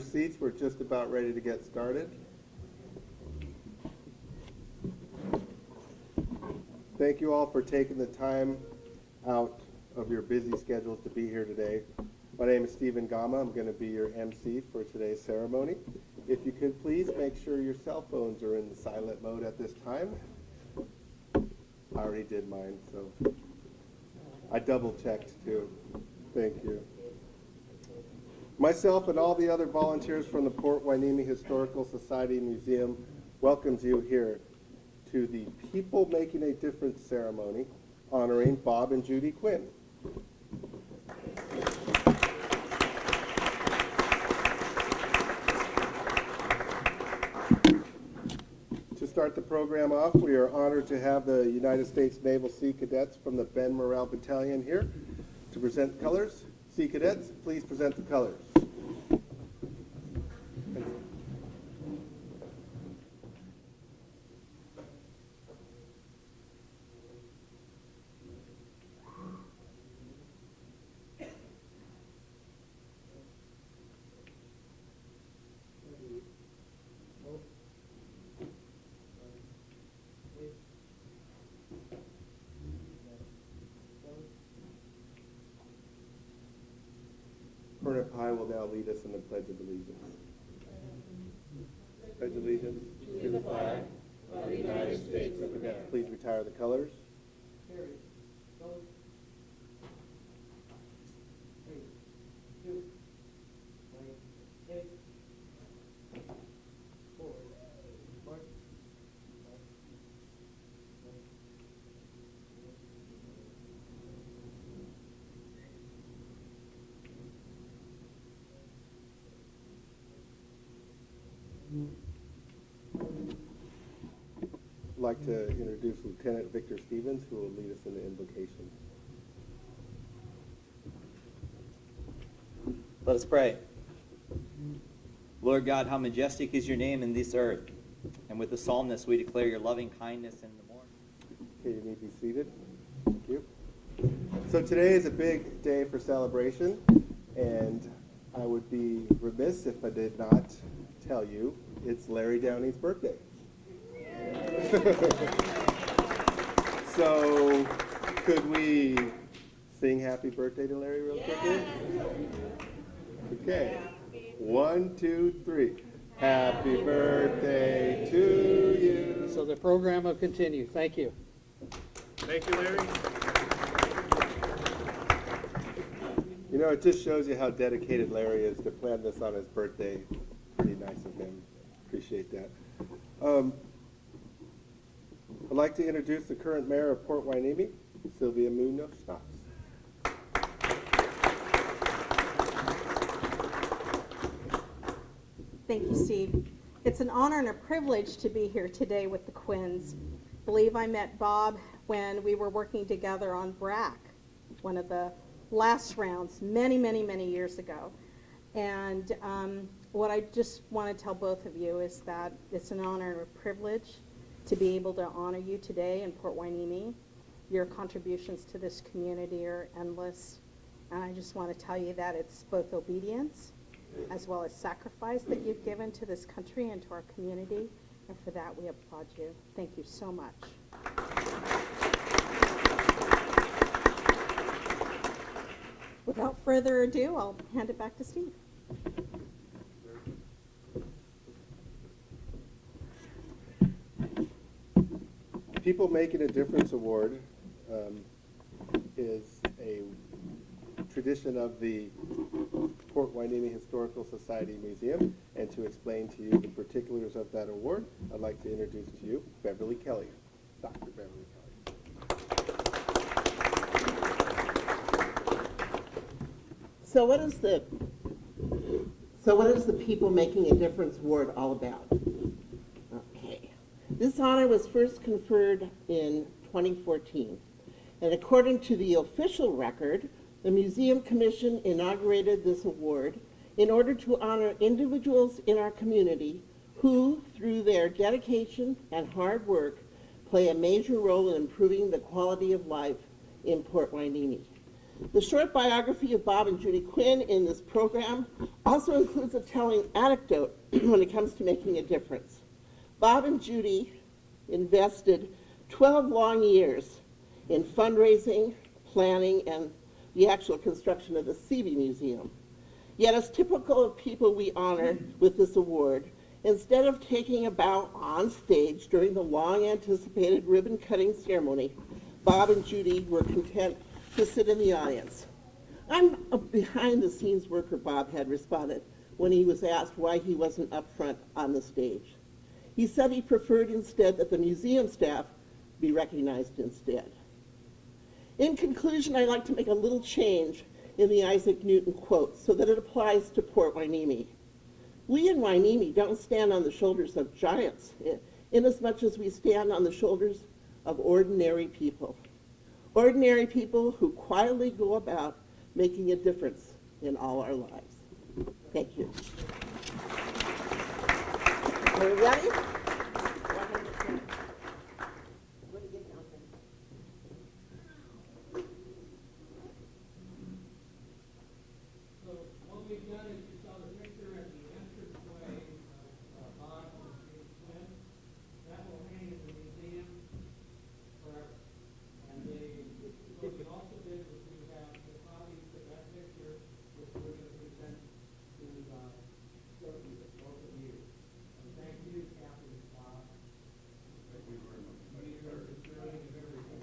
Seats, we're just about ready to get started. Thank you all for taking the time out of your busy schedules to be here today. My name is Stephen Gama. I'm going to be your MC for today's ceremony. If you could please make sure your cell phones are in the silent mode at this time. I already did mine, so I double-checked too. Thank you. Myself and all the other volunteers from the Port Hueneme Historical Society Museum welcomes you here to the People Making a Difference ceremony honoring Bob and Judy Quinn. To start the program off, we are honored to have the United States Naval Sea Cadets from the Ben Morrell Battalion here to present colors. Sea Cadets, please present the colors. Colonel Pye will now lead us in the Pledge of Allegiance. Pledge allegiance to the flag of the United States of America. Please retire the colors. I'd like to introduce Lieutenant Victor Stevens, who will lead us in the invocation. Let us pray. Lord God, how majestic is your name in this earth. And with the psalmist, we declare your loving kindness in the morning. Okay, you may be seated. Thank you. So today is a big day for celebration, and I would be remiss if I did not tell you it's Larry Downey's birthday. So, could we sing happy birthday to Larry real quickly? Okay. 1, 2, 3. Happy birthday to you. So the program will continue. Thank you. Thank you, Larry. You know, it just shows you how dedicated Larry is to plan this on his birthday. Pretty nice of him. Appreciate that. I'd like to introduce the current mayor of Port Hueneme, Sylvia Munoz-Knox. Thank you, Steve. It's an honor and a privilege to be here today with the Quinns. I believe I met Bob when we were working together on BRAC, one of the last rounds, many, many, many years ago. And what I just want to tell both of you is that it's an honor and a privilege to be able to honor you today in Port Hueneme. Your contributions to this community are endless. And I just want to tell you that it's both obedience as well as sacrifice that you've given to this country and to our community. And for that, we applaud you. Thank you so much. Without further ado, I'll hand it back to Steve. People Making a Difference Award is a tradition of the Port Hueneme Historical Society Museum, and to explain to you the particulars of that award, I'd like to introduce to you Beverly Kelly, Dr. Beverly Kelly. So what is the People Making a Difference Award all about? Okay. This honor was first conferred in 2014, and according to the official record, the Museum Commission inaugurated this award in order to honor individuals in our community who, through their dedication and hard work, play a major role in improving the quality of life in Port Hueneme. The short biography of Bob and Judy Quinn in this program also includes a telling anecdote when it comes to making a difference. Bob and Judy invested 12 long years in fundraising, planning, and the actual construction of the CB Museum. Yet, as typical of people we honor with this award, instead of taking a bow on stage during the long-anticipated ribbon-cutting ceremony, Bob and Judy were content to sit in the audience. I'm a behind-the-scenes worker, Bob had responded when he was asked why he wasn't up front on the stage. He said he preferred instead that the museum staff be recognized instead. In conclusion, I'd like to make a little change in the Isaac Newton quote so that it applies to Port Hueneme. We in Hueneme don't stand on the shoulders of giants, inasmuch as we stand on the shoulders of ordinary people. Ordinary people who quietly go about making a difference in all our lives. Thank you. Are we ready? So what we've done is you saw the picture at the entranceway of Bob and Judy Quinn. That will hang in the museum forever. And what we also did was we have the copies of that picture, which we're going to present to both of you. And thank you, Captain Bob. Thank you very much. For serving everything.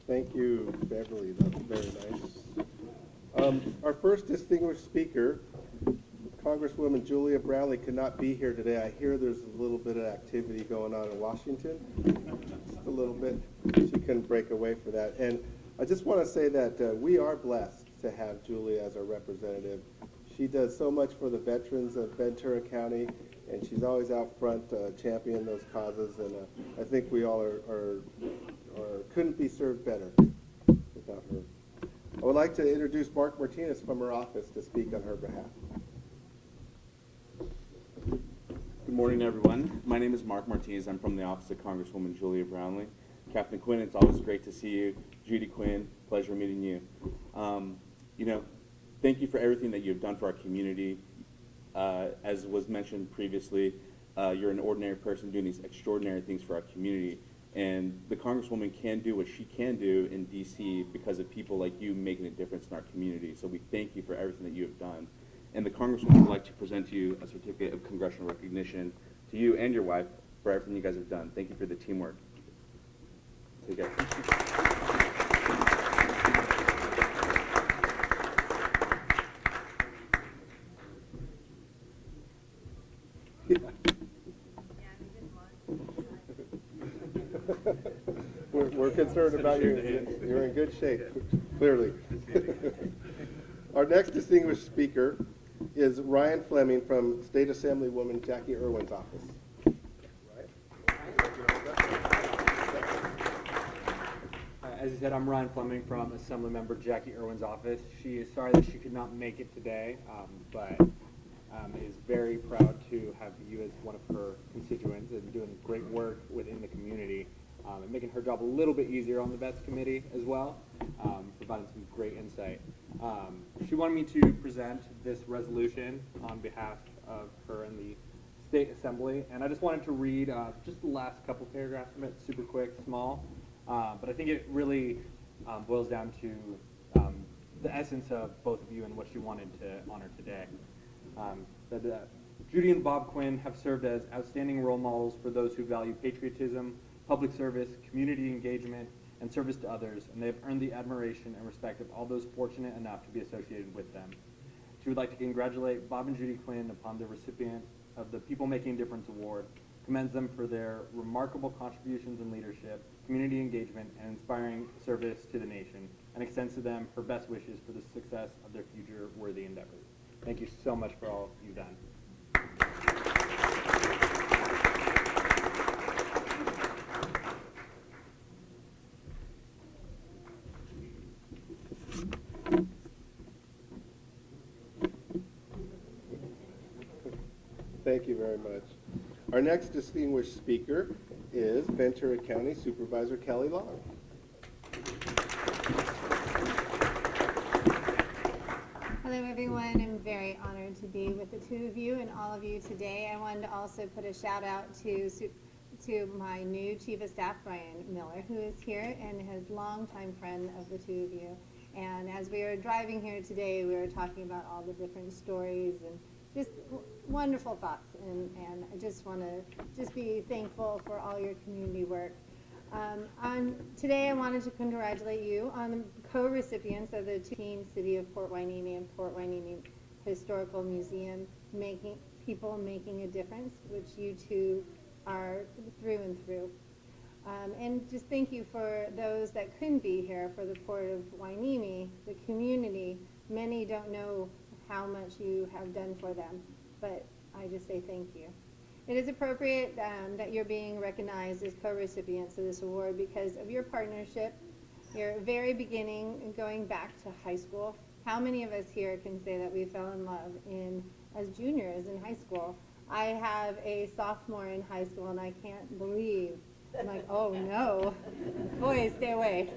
Thank you, Beverly. That was very nice. Our first distinguished speaker, Congresswoman Julia Brownlee, could not be here today. I hear there's a little bit of activity going on in Washington. Just a little bit. She couldn't break away for that. And I just want to say that we are blessed to have Julia as our representative. She does so much for the veterans of Ventura County, and she's always out front championing those causes. And I think we all couldn't be served better without her. I would like to introduce Mark Martinez from her office to speak on her behalf. Good morning, everyone. My name is Mark Martinez. I'm from the office of Congresswoman Julia Brownlee. Captain Quinn, it's always great to see you. Judy Quinn, pleasure meeting you. Thank you for everything that you've done for our community. As was mentioned previously, you're an ordinary person doing these extraordinary things for our community. And the Congresswoman can do what she can do in D.C. because of people like you making a difference in our community. So we thank you for everything that you have done. And the Congresswoman would like to present to you a certificate of congressional recognition to you and your wife for everything you guys have done. Thank you for the teamwork. Take care. We're concerned about you. You're in good shape, clearly. Our next distinguished speaker is Ryan Fleming from State Assemblywoman Jackie Irwin's office. As you said, I'm Ryan Fleming from Assemblymember Jackie Irwin's office. She is sorry that she could not make it today, but is very proud to have you as one of her constituents and doing great work within the community and making her job a little bit easier on the Vets Committee as well, providing some great insight. She wanted me to present this resolution on behalf of her and the State Assembly, and I just wanted to read just the last couple paragraphs from it, super quick, small, but I think it really boils down to the essence of both of you and what she wanted to honor today. Judy and Bob Quinn have served as outstanding role models for those who value patriotism, public service, community engagement, and service to others, and they have earned the admiration and respect of all those fortunate enough to be associated with them. She would like to congratulate Bob and Judy Quinn upon the recipient of the People Making a Difference Award, commends them for their remarkable contributions in leadership, community engagement, and inspiring service to the nation, and extends to them her best wishes for the success of their future worthy endeavors. Thank you so much for all you've done. Thank you very much. Our next distinguished speaker is Ventura County Supervisor Kelly Long. Hello, everyone. I'm very honored to be with the two of you and all of you today. I wanted to also put a shout out to my new Chief of Staff, Brian Miller, who is here and is a longtime friend of the two of you. And as we were driving here today, we were talking about all the different stories and just wonderful thoughts. And I just want to be thankful for all your community work. Today, I wanted to congratulate you on the co-recipients of the City of Port Hueneme and Port Hueneme Historical Museum, making a difference, which you two are through and through. And just thank you for those that couldn't be here for the Port of Hueneme, the community. Many don't know how much you have done for them, but I just say thank you. It is appropriate that you're being recognized as co-recipients of this award because of your partnership, your very beginning, going back to high school. How many of us here can say that we fell in love as juniors in high school? I have a sophomore in high school, and I can't believe. I'm like, oh no, boys, stay away.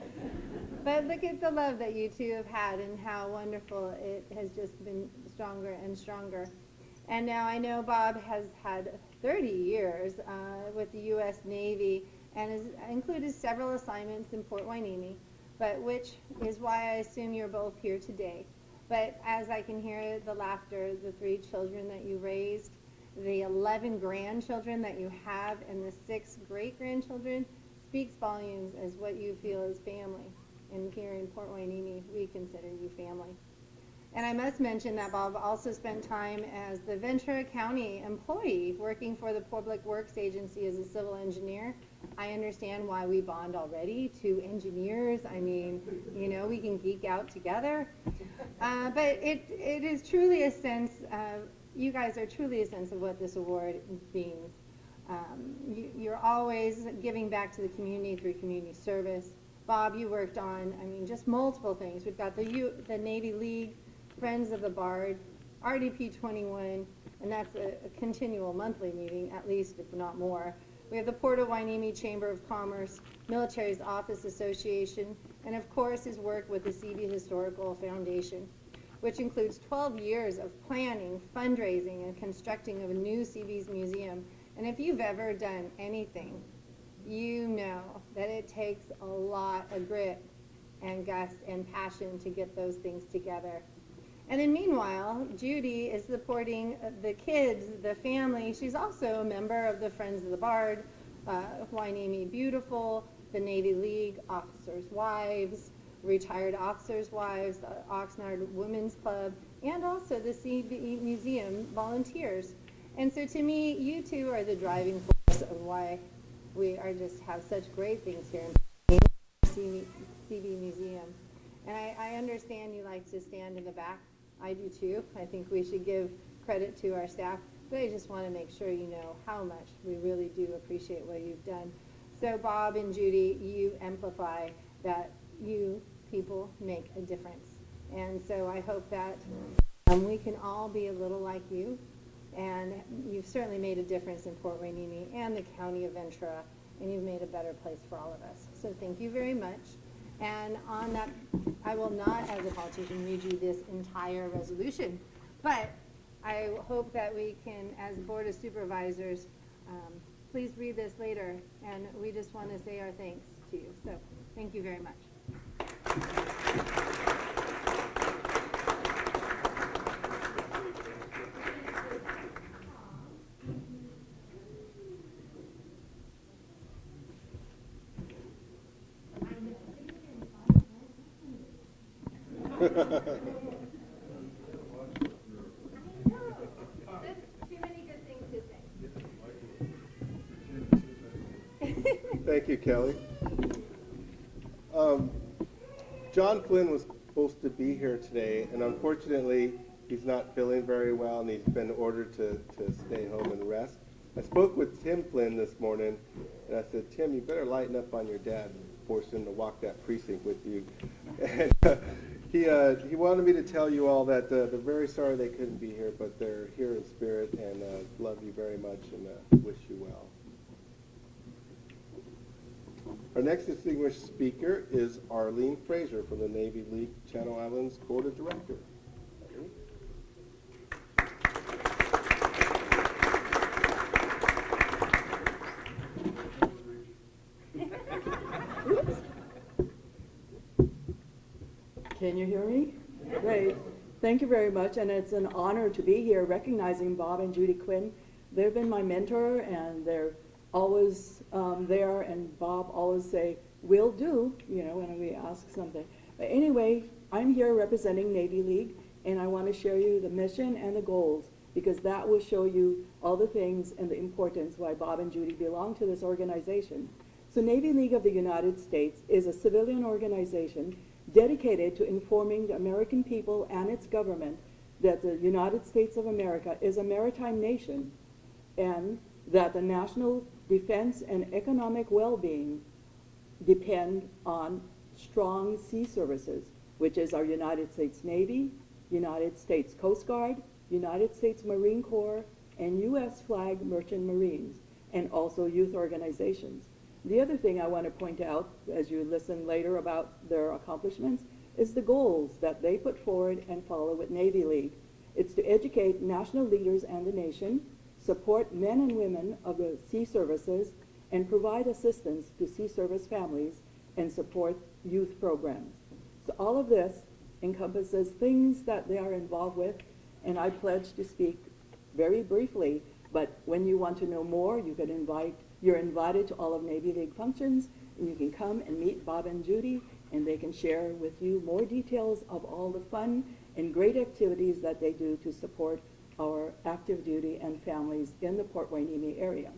But look at the love that you two have had and how wonderful it has just been stronger and stronger. And now I know Bob has had 30 years with the U.S. Navy and has included several assignments in Port Hueneme, but which is why I assume you're both here today. But as I can hear the laughter, the 3 children that you raised, the 11 grandchildren that you have, and the 6 great-grandchildren speaks volumes as what you feel is family. And here in Port Hueneme, we consider you family. And I must mention that Bob also spent time as the Ventura County employee working for the Public Works Agency as a civil engineer. I understand why we bond already, 2 engineers. I mean, you know, we can geek out together. But it is truly a sense of, you guys are truly a sense of what this award means. You're always giving back to the community through community service. Bob, you worked on, I mean, just multiple things. We've got the Navy League, Friends of the Bard, RDP 21, and that's a continual monthly meeting, at least, if not more. We have the Port of Hueneme Chamber of Commerce, Military's Office Association, and of course his work with the CB Historical Foundation, which includes 12 years of planning, fundraising, and constructing of a new CB's museum. And if you've ever done anything, you know that it takes a lot of grit and gust and passion to get those things together. And then meanwhile, Judy is supporting the kids, the family. She's also a member of the Friends of the Bard, Hueneme Beautiful, the Navy League, Officers' Wives, Retired Officers' Wives, the Oxnard Women's Club, and also the CB Museum volunteers. And so to me, you two are the driving force of why we are just have such great things here in the CB Museum. And I understand you like to stand in the back. I do too. I think we should give credit to our staff, but I just want to make sure you know how much we really do appreciate what you've done. So Bob and Judy, you amplify that you people make a difference. And so I hope that we can all be a little like you. And you've certainly made a difference in Port Hueneme and the County of Ventura, and you've made a better place for all of us. So thank you very much. And on that, I will not, as a politician, read you this entire resolution, but I hope that we can, as Board of Supervisors, please read this later, and we just want to say our thanks to you. So thank you very much. Thank you, Kelly. John Flynn was supposed to be here today, and unfortunately, he's not feeling very well, and he's been ordered to stay home and rest. I spoke with Tim Flynn this morning, and I said, Tim, you better lighten up on your dad and force him to walk that precinct with you. And He wanted me to tell you all that they're very sorry they couldn't be here, but they're here in spirit and love you very much and wish you well. Our next distinguished speaker is Arlene Fraser from the Navy League Channel Islands Board of Directors. Can you hear me? Great. Thank you very much, and it's an honor to be here recognizing Bob and Judy Quinn. They've been my mentor, and they're always there, and Bob always say, "Will do," when we ask something. But anyway, I'm here representing Navy League, and I want to share you the mission and the goals, because that will show you all the things and the importance why Bob and Judy belong to this organization. So Navy League of the United States is a civilian organization dedicated to informing the American people and its government that the United States of America is a maritime nation and that the national defense and economic well-being depend on strong sea services, which is our United States Navy, United States Coast Guard, United States Marine Corps, and U.S. flag merchant marines, and also youth organizations. The other thing I want to point out, as you listen later about their accomplishments, is the goals that they put forward and follow with Navy League. It's to educate national leaders and the nation, support men and women of the sea services, and provide assistance to sea service families and support youth programs. So all of this encompasses things that they are involved with, and I pledge to speak very briefly, but when you want to know more, you're invited to all of Navy League functions, and you can come and meet Bob and Judy, and they can share with you more details of all the fun and great activities that they do to support our active duty and families in the Port Hueneme area.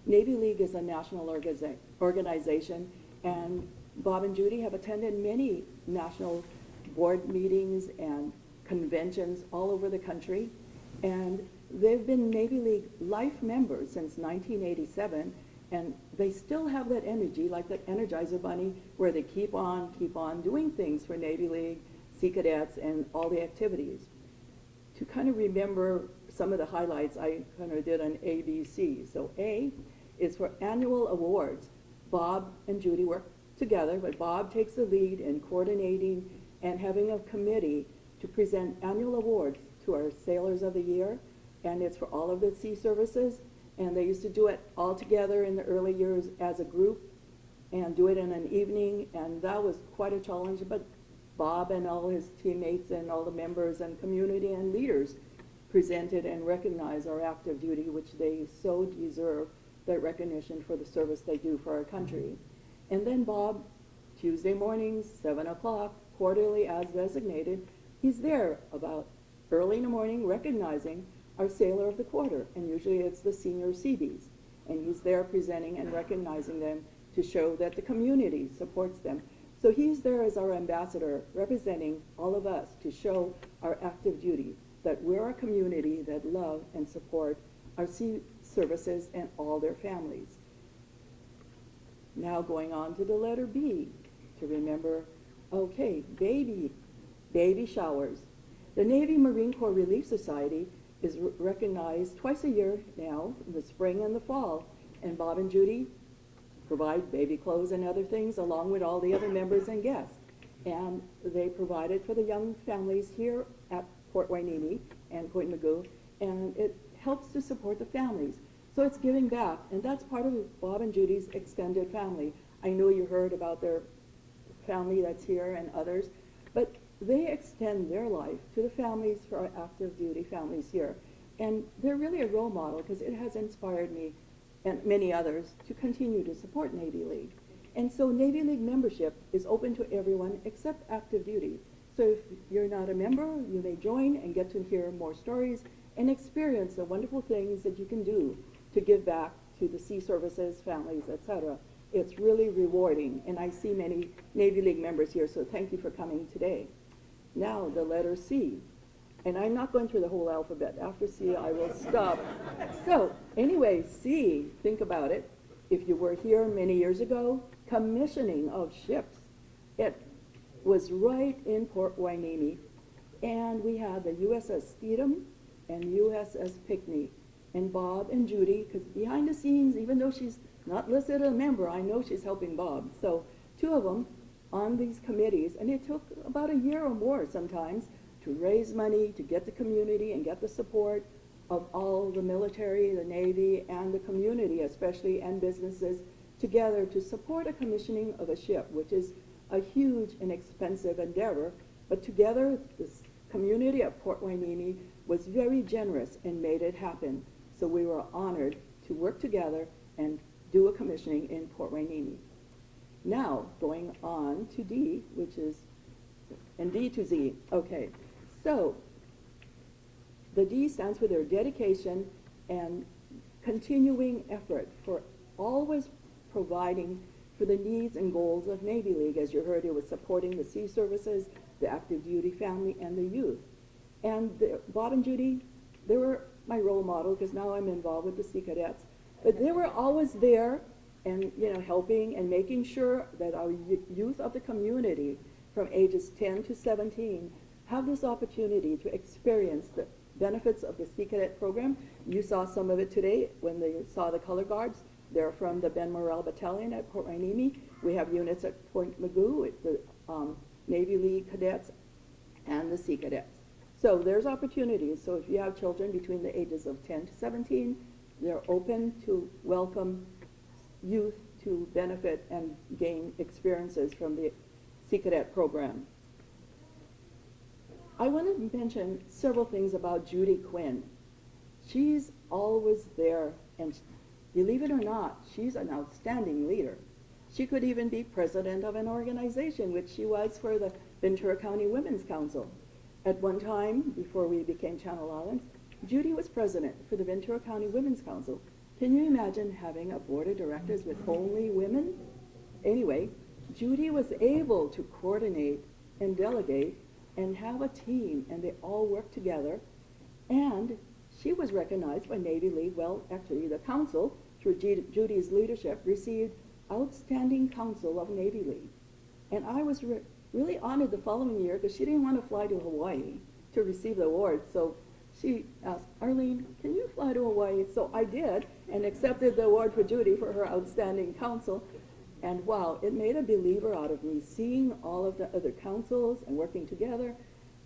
Navy League is a national organization, and Bob and Judy have attended many national board meetings and conventions all over the country, and they've been Navy League life members since 1987, and they still have that energy, like that Energizer Bunny, where they keep on doing things for Navy League, Sea Cadets, and all the activities. To kind of remember some of the highlights, I kind of did an ABC. So A is for annual awards. Bob and Judy work together, but Bob takes the lead in coordinating and having a committee to present annual awards to our Sailors of the Year, and it's for all of the sea services, and they used to do it all together in the early years as a group and do it in an evening, and that was quite a challenge, but Bob and all his teammates and all the members and community and leaders presented and recognized our active duty, which they so deserve that recognition for the service they do for our country. And then Bob, Tuesday mornings, 7 o'clock, quarterly as designated, he's there about early in the morning recognizing our Sailor of the Quarter, and usually it's the senior Seabees. And he's there presenting and recognizing them to show that the community supports them. So he's there as our ambassador, representing all of us to show our active duty, that we're a community that love and support our sea services and all their families. Now going on to the letter B, to remember, okay, baby showers. The Navy Marine Corps Relief Society is recognized twice a year now, in the spring and the fall, and Bob and Judy provide baby clothes and other things along with all the other members and guests. And they provide it for the young families here at Port Hueneme and Point Mugu, and it helps to support the families. So it's giving back, and that's part of Bob and Judy's extended family. I know you heard about their family that's here and others, but they extend their life to the families for our active duty families here. And they're really a role model because it has inspired me and many others to continue to support Navy League. And so Navy League membership is open to everyone except active duty. So if you're not a member, you may join and get to hear more stories and experience the wonderful things that you can do to give back to the sea services, families, etc. It's really rewarding, and I see many Navy League members here, so thank you for coming today. Now, the letter C. And I'm not going through the whole alphabet. After C, I will stop. So, anyway, C, think about it. If you were here many years ago, commissioning of ships. It was right in Port Hueneme. And we had the USS Steedham and USS Pinckney. And Bob and Judy, because behind the scenes, even though she's not listed as a member, I know she's helping Bob. So two of them on these committees, and it took about a year or more sometimes to raise money, to get the community and get the support of all the military, the Navy, and the community especially, and businesses together to support a commissioning of a ship, which is a huge and expensive endeavor. But together, this community of Port Hueneme was very generous and made it happen. So we were honored to work together and do a commissioning in Port Hueneme. Now, going on to D, which is, and D to Z. Okay, so the D stands for their dedication and continuing effort for always providing for the needs and goals of Navy League. As you heard, it was supporting the sea services, the active duty family, and the youth. And Bob and Judy, they were my role model because now I'm involved with the Sea Cadets. But they were always there and, you know, helping and making sure that our youth of the community from ages 10 to 17 have this opportunity to experience the benefits of the Sea Cadet program. You saw some of it today when they saw the color guards. They're from the Ben Morrell Battalion at Port Hueneme. We have units at Point Mugu with the Navy League cadets and the Sea Cadets. So there's opportunities. So if you have children between the ages of 10 to 17, they're open to welcome youth to benefit and gain experiences from the Sea Cadet program. I want to mention several things about Judy Quinn. She's always there, and believe it or not, she's an outstanding leader. She could even be president of an organization, which she was for the Ventura County Women's Council. At one time, before we became Channel Islands, Judy was president for the Ventura County Women's Council. Can you imagine having a board of directors with only women? Anyway, Judy was able to coordinate and delegate and have a team, and they all worked together. And she was recognized by Navy League. Well, actually, the council, through Judy's leadership, received Outstanding Council of Navy League. And I was really honored the following year because she didn't want to fly to Hawaii to receive the award. So she asked, Arlene, can you fly to Hawaii? So I did and accepted the award for Judy for her Outstanding Council. And wow, it made a believer out of me, seeing all of the other councils and working together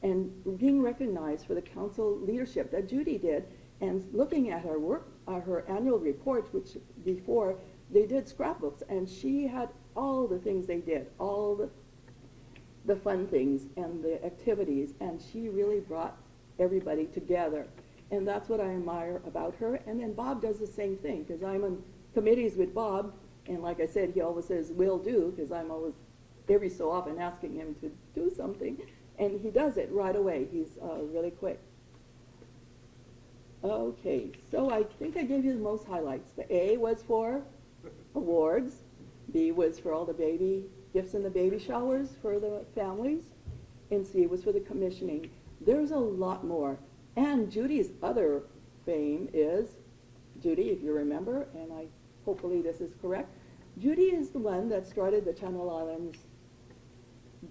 and being recognized for the council leadership that Judy did, and looking at her work, her annual report, which before they did scrapbooks, and she had all the things they did, all the fun things and the activities, and she really brought everybody together. And that's what I admire about her. And then Bob does the same thing, because I'm on committees with Bob, and like I said, he always says, will do, because I'm always every so often asking him to do something, and he does it right away. He's really quick. Okay, so I think I gave you the most highlights. The A was for awards, B was for all the baby gifts and the baby showers for the families, and C was for the commissioning. There's a lot more. And Judy's other fame is, Judy, if you remember, and hopefully this is correct, Judy is the one that started the Channel Islands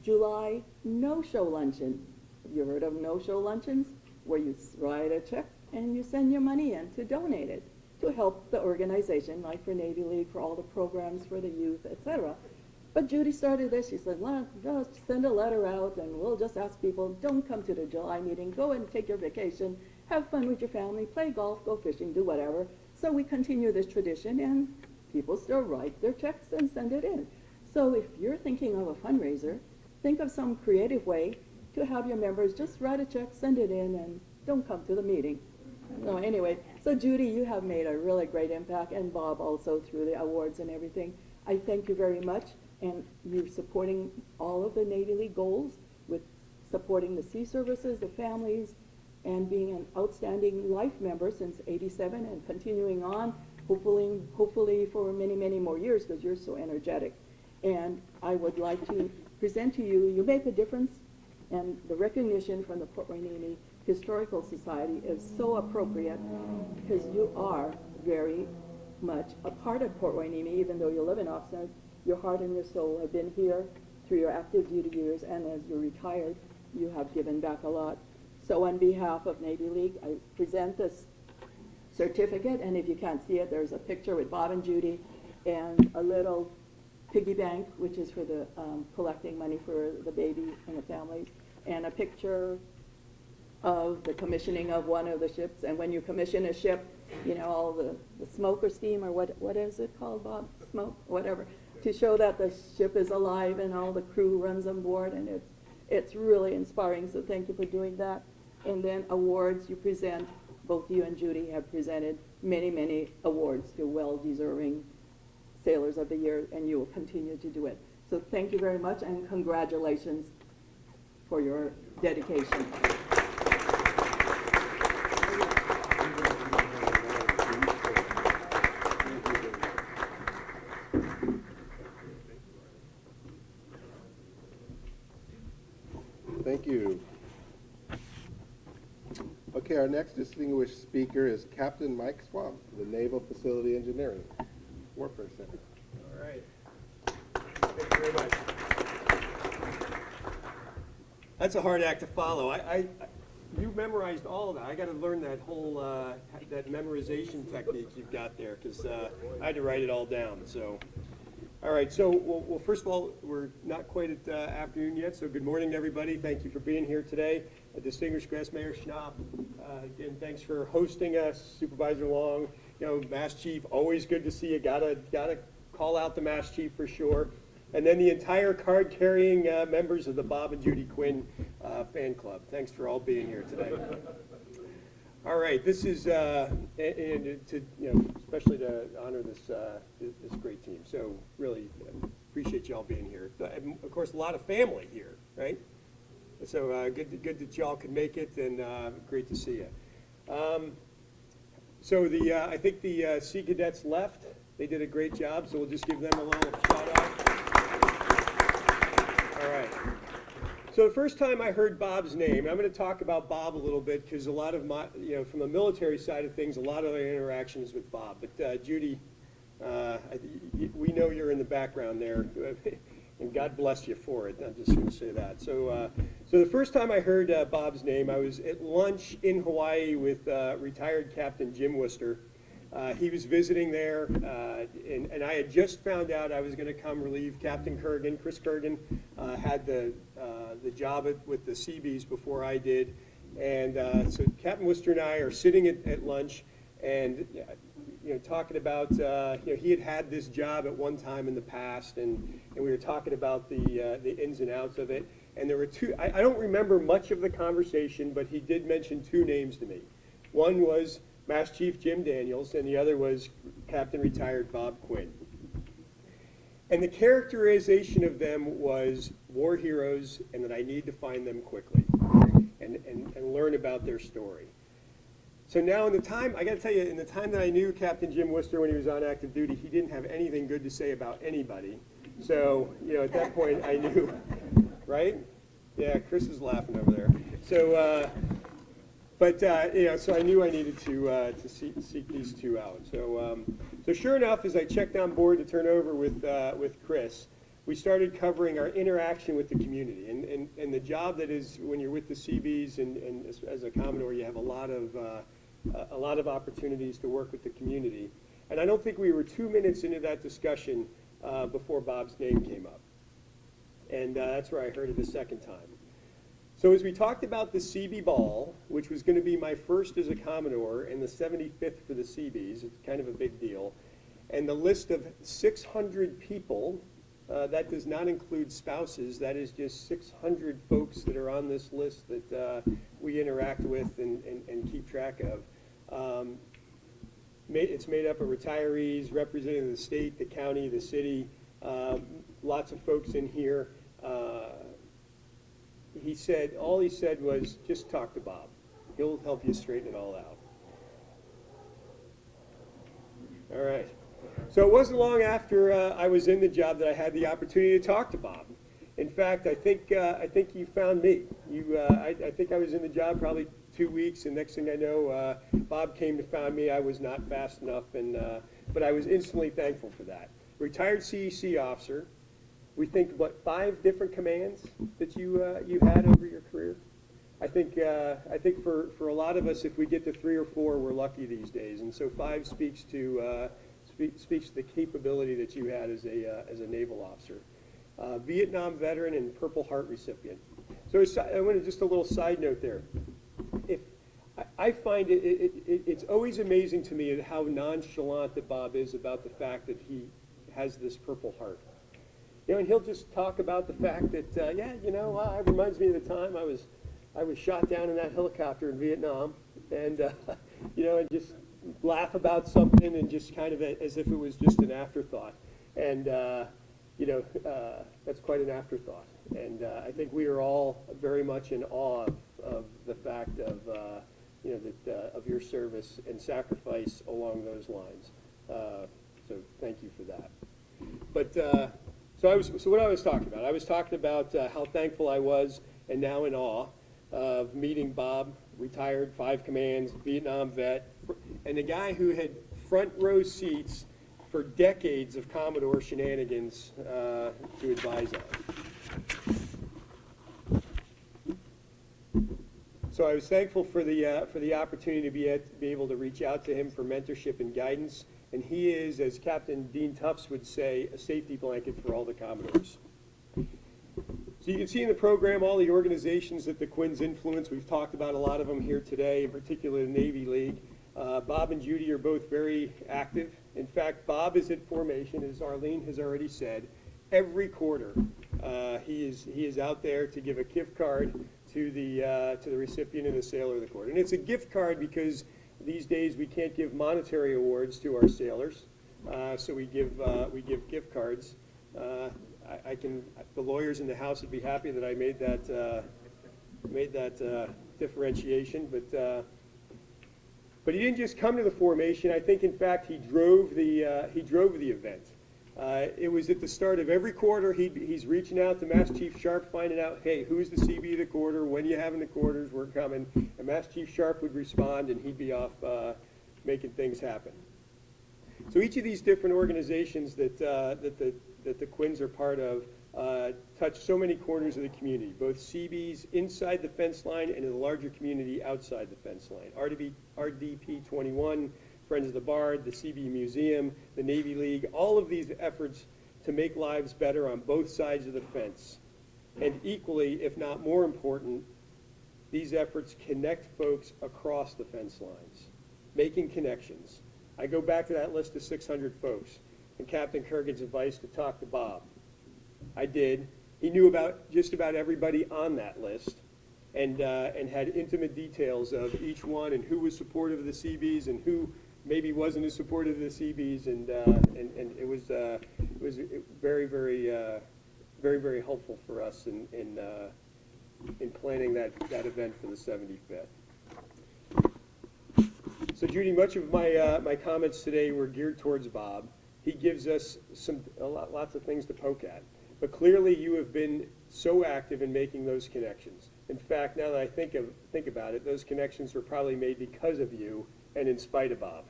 July no-show luncheon. Have you heard of no-show luncheons? Where you write a check and you send your money in to donate it to help the organization, like for Navy League, for all the programs for the youth, etc. But Judy started this. She said, just send a letter out and we'll just ask people, don't come to the July meeting, go and take your vacation, have fun with your family, play golf, go fishing, do whatever. So we continue this tradition, and people still write their checks and send it in. So if you're thinking of a fundraiser, think of some creative way to have your members just write a check, send it in, and don't come to the meeting. No, anyway, so Judy, you have made a really great impact, and Bob also through the awards and everything. I thank you very much, and you're supporting all of the Navy League goals with supporting the sea services, the families, and being an outstanding life member since '87 and continuing on, hopefully for many, many more years, because you're so energetic. And I would like to present to you, you make a difference, and the recognition from the Port Hueneme Historical Society is so appropriate because you are very much a part of Port Hueneme, even though you live in Oxnard. Your heart and your soul have been here through your active duty years and as you're retired, you have given back a lot. So on behalf of Navy League, I present this certificate, and if you can't see it, there's a picture with Bob and Judy and a little piggy bank, which is for the collecting money for the baby and the families, and a picture of the commissioning of one of the ships. And when you commission a ship, you know, all the smoke or steam, or what is it called, Bob? Smoke, whatever, to show that the ship is alive and all the crew runs on board, and it's really inspiring, so thank you for doing that. And then awards you present, both you and Judy have presented many, many awards to well-deserving Sailors of the Year, and you will continue to do it. So thank you very much, and congratulations for your dedication. Thank you. Okay, our next distinguished speaker is Captain Mike Swamp, the Naval Facility Engineering Warfare Center. All right. Thank you very much. That's a hard act to follow. You memorized all of that. I got to learn that whole that memorization technique you've got there, because I had to write it all down. So, all right. So, well, first of all, we're not quite at afternoon yet. So, good morning, everybody. Thank you for being here today. Distinguished Guest Mayor Schnapp, again, thanks for hosting us. Supervisor Long, you know, Mass Chief, always good to see you. Gotta call out the Mass Chief for sure. And then the entire card-carrying members of the Bob and Judy Quinn fan club. Thanks for all being here today. All right, this is and to, you know, especially to honor this this great team. So really appreciate you all being here. And of course, a lot of family here, right? So good that y'all could make it, and great to see you. So I think the Sea Cadets left. They did a great job, so we'll just give them a little shout out. All right. So the first time I heard Bob's name, I'm going to talk about Bob a little bit, because a lot of my, you know, from the military side of things, a lot of the interactions with Bob. But Judy, we know you're in the background there, and God bless you for it. I'm just going to say that. So the first time I heard Bob's name, I was at lunch in Hawaii with retired Captain Jim Worcester. He was visiting there, and I had just found out I was going to come relieve Captain Kurgan. Chris Kurgan had the job with the Seabees before I did, and so Captain Worcester and I are sitting at lunch, and you know, talking about you know, he had this job at one time in the past, and we were talking about the ins and outs of it. And there were two. I don't remember much of the conversation, but he did mention two names to me. One was Mass Chief Jim Daniels, and the other was Captain Retired Bob Quinn. And the characterization of them was war heroes, and that I need to find them quickly and learn about their story. So now in the time, I got to tell you, in the time that I knew Captain Jim Worcester when he was on active duty, he didn't have anything good to say about anybody. So, you know, at that point I knew, right? Yeah, Chris is laughing over there. So, but you know, so I knew I needed to seek these two out. So, so sure enough, as I checked on board to turn over with Chris, we started covering our interaction with the community, and the job that is when you're with the Seabees and as a Commodore, you have a lot of opportunities to work with the community. And I don't think we were 2 minutes into that discussion before Bob's name came up, and that's where I heard it the second time. So as we talked about the Seabee Ball, which was going to be my first as a Commodore and the 75th for the Seabees, it's kind of a big deal, and the list of 600 people, that does not include spouses, that is just 600 folks that are on this list that we interact with and keep track of. It's made up of retirees representing the state, the county, the city, lots of folks in here. All he said was, just talk to Bob. He'll help you straighten it all out. All right. So it wasn't long after I was in the job that I had the opportunity to talk to Bob. In fact, I think you found me. I think I was in the job probably 2 weeks, and next thing I know, Bob came to find me. I was not fast enough, but I was instantly thankful for that. Retired CEC officer, we think, what, 5 different commands that you had over your career? I think for a lot of us, if we get to 3 or 4, we're lucky these days. And so 5 speaks to the capability that you had as a naval officer. Vietnam veteran and Purple Heart recipient. So I want to just a little side note there. I find it's always amazing to me how nonchalant that Bob is about the fact that he has this Purple Heart. You know, and he'll just talk about the fact that, it reminds me of the time I was shot down in that helicopter in Vietnam, and, and just laugh about something and just kind of as if it was just an afterthought. And, that's quite an afterthought. And I think we are all very much in awe of the fact of, of your service and sacrifice along those lines. So thank you for that. But so what I was talking about, how thankful I was and now in awe of meeting Bob, retired, 5 commands, Vietnam vet, and a guy who had front row seats for decades of Commodore shenanigans to advise on. So I was thankful for the opportunity to be able to reach out to him for mentorship and guidance, and he is, as Captain Dean Tufts would say, a safety blanket for all the Commodores. So you can see in the program all the organizations that the Quinns influence. We've talked about a lot of them here today, in particular the Navy League. Bob and Judy are both very active. In fact, Bob is at formation, as Arlene has already said, every quarter. He is out there to give a gift card to the recipient and the sailor of the quarter. And it's a gift card because these days we can't give monetary awards to our sailors, so we give gift cards. The lawyers in the House would be happy that I made that differentiation, but he didn't just come to the formation. I think, in fact, he drove the event. It was at the start of every quarter. He's reaching out to Master Chief Sharp, finding out, hey, who's the CB of the quarter? When you having the quarters? We're coming. And Master Chief Sharp would respond, and he'd be off making things happen. So each of these different organizations that the Quinns are part of touch so many corners of the community, both CBs inside the fence line and in the larger community outside the fence line. RDP 21, Friends of the Bard, the CB Museum, the Navy League, all of these efforts to make lives better on both sides of the fence. And equally, if not more important, these efforts connect folks across the fence lines, making connections. I go back to that list of 600 folks and Captain Kurgan's advice to talk to Bob. I did. He knew about just about everybody on that list and had intimate details of each one and who was supportive of the CBs and who maybe wasn't as supportive of the CBs, and it was very, very helpful for us in planning that event for the 75th. So Judy, much of my comments today were geared towards Bob. He gives us lots of things to poke at, but clearly you have been so active in making those connections. In fact, now that I think about it, those connections were probably made because of you and in spite of Bob.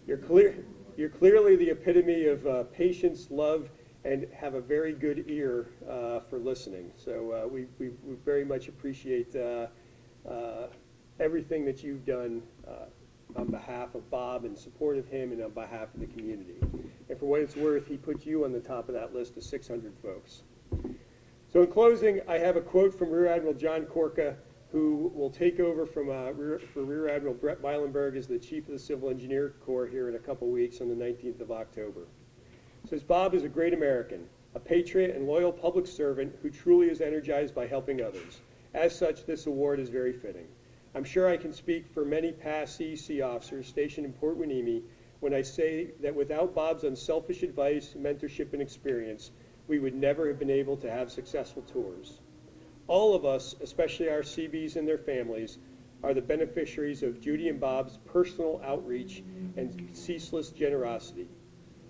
You're clearly the epitome of patience, love, and have a very good ear for listening. So we very much appreciate everything that you've done on behalf of Bob, in support of him, and on behalf of the community. And for what it's worth, he put you on the top of that list of 600 folks. So in closing, I have a quote from Rear Admiral John Korka, who will take over for Rear Admiral Brett Weilenberg as the Chief of the Civil Engineer Corps here in a couple weeks on the 19th of October. It says, Bob is a great American, a patriot and loyal public servant who truly is energized by helping others. As such, this award is very fitting. I'm sure I can speak for many past CEC officers stationed in Port Hueneme when I say that without Bob's unselfish advice, mentorship, and experience, we would never have been able to have successful tours. All of us, especially our CBs and their families, are the beneficiaries of Judy and Bob's personal outreach and ceaseless generosity.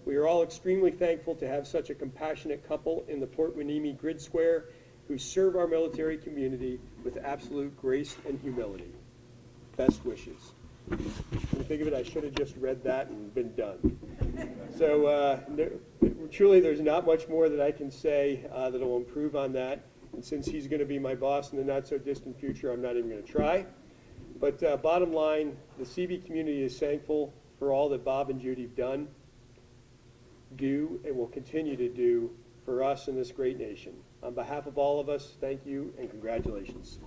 We are all extremely thankful to have such a compassionate couple in the Port Hueneme Grid Square who serve our military community with absolute grace and humility. Best wishes. When you think of it, I should have just read that and been done. So truly, there's not much more that I can say that will improve on that. And since he's going to be my boss in the not-so-distant future, I'm not even going to try. But bottom line, the CB community is thankful for all that Bob and Judy have done, do, and will continue to do for us in this great nation. On behalf of all of us, thank you and congratulations.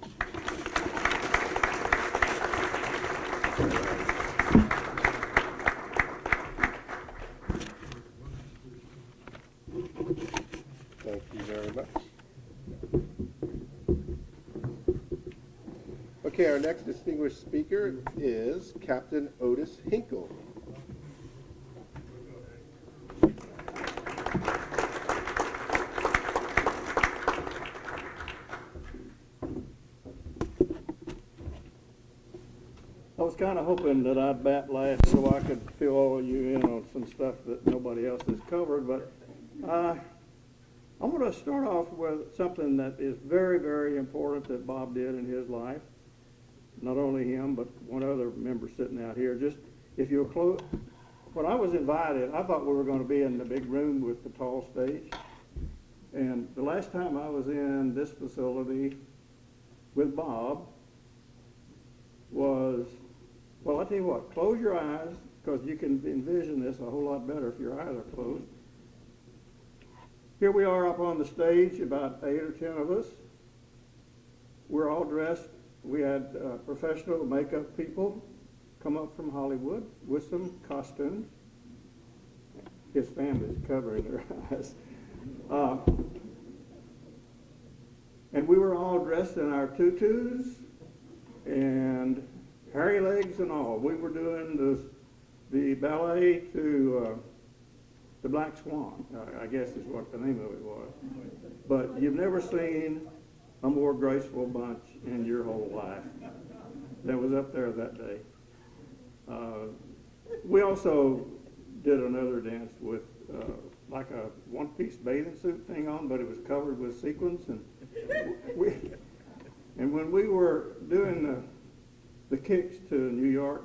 Thank you very much. Okay, our next distinguished speaker is Captain Otis Hinkle. I was kind of hoping that I'd bat last so I could fill all of you in on some stuff that nobody else has covered, but I want to start off with something that is very, very important that Bob did in his life. Not only him, but one other member sitting out here. Just, if you'll close, when I was invited, I thought we were going to be in the big room with the tall stage. And the last time I was in this facility with Bob was, well, I'll tell you what, close your eyes, because you can envision this a whole lot better if your eyes are closed. Here we are up on the stage, about 8 or 10 of us. We're all dressed. We had professional makeup people come up from Hollywood with some costumes. His family's covering their eyes. And we were all dressed in our tutus and hairy legs and all. We were doing the ballet to the Black Swan, I guess is what the name of it was. But you've never seen a more graceful bunch in your whole life that was up there that day. We also did another dance with like a one-piece bathing suit thing on, but it was covered with sequins. And when we were doing the kicks to New York,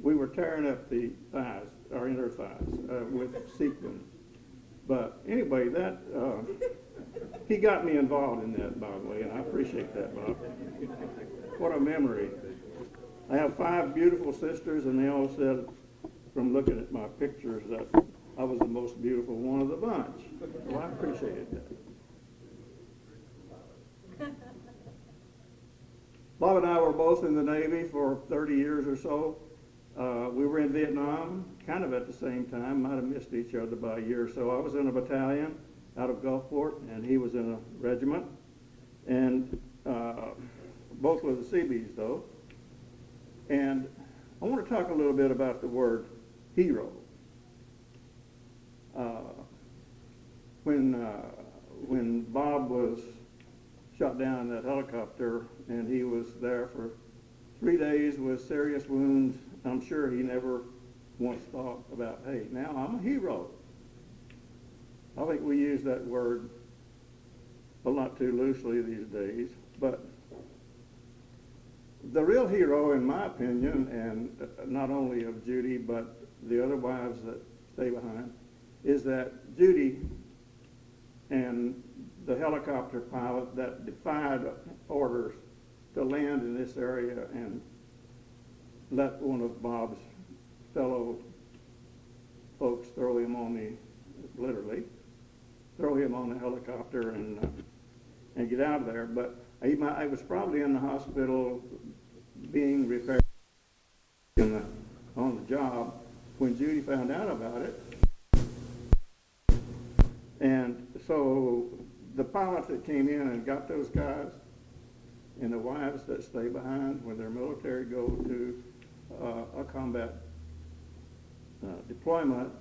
we were tearing up the thighs, our inner thighs, with sequins. But anyway, that he got me involved in that, by the way, and I appreciate that, Bob. What a memory. I have 5 beautiful sisters, and they all said, from looking at my pictures, that I was the most beautiful one of the bunch. So I appreciated that. Bob and I were both in the Navy for 30 years or so. We were in Vietnam kind of at the same time, might have missed each other by a year or so. I was in a battalion out of Gulfport, and he was in a regiment. And both were the Seabees, though. And I want to talk a little bit about the word hero. When Bob was shot down in that helicopter, and he was there for 3 days with serious wounds, I'm sure he never once thought about, hey, now I'm a hero. I think we use that word a lot too loosely these days, but the real hero, in my opinion, and not only of Judy, but the other wives that stay behind, is that Judy and the helicopter pilot that defied orders to land in this area and let one of Bob's fellow folks throw him on literally, throw him on the helicopter and get out of there. But I was probably in the hospital being repaired on the job when Judy found out about it. And so the pilot that came in and got those guys and the wives that stay behind when their military go to a combat deployment,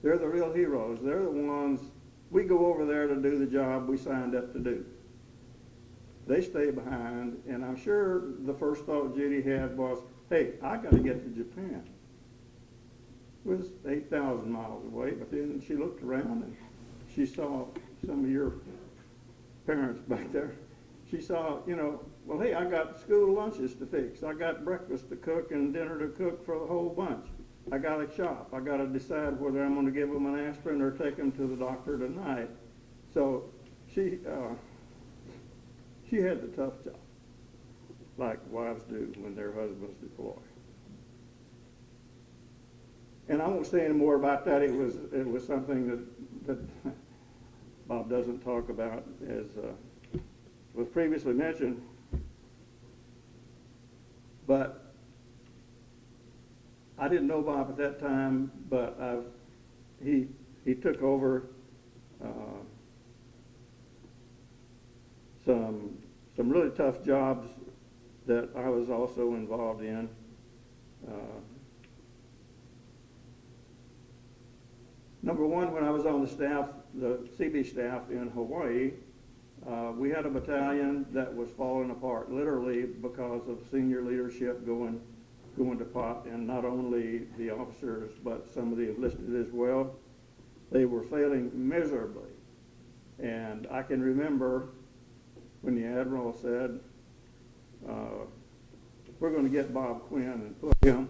they're the real heroes. They're the ones, we go over there to do the job we signed up to do. They stay behind, and I'm sure the first thought Judy had was, hey, I got to get to Japan. It was 8,000 miles away, but then she looked around and she saw some of your parents back there. she saw, well, hey, I got school lunches to fix. I got breakfast to cook and dinner to cook for the whole bunch. I got to shop. I got to decide whether I'm going to give them an aspirin or take them to the doctor tonight. So she had the tough job, like wives do when their husbands deploy. And I won't say any more about that. It was something that Bob doesn't talk about, as was previously mentioned. But I didn't know Bob at that time, but he took over some really tough jobs that I was also involved in. Number one, when I was on the staff, the CB staff in Hawaii, we had a battalion that was falling apart, literally because of senior leadership going to pot, and not only the officers, but some of the enlisted as well. They were failing miserably. And I can remember when the Admiral said, we're going to get Bob Quinn and put him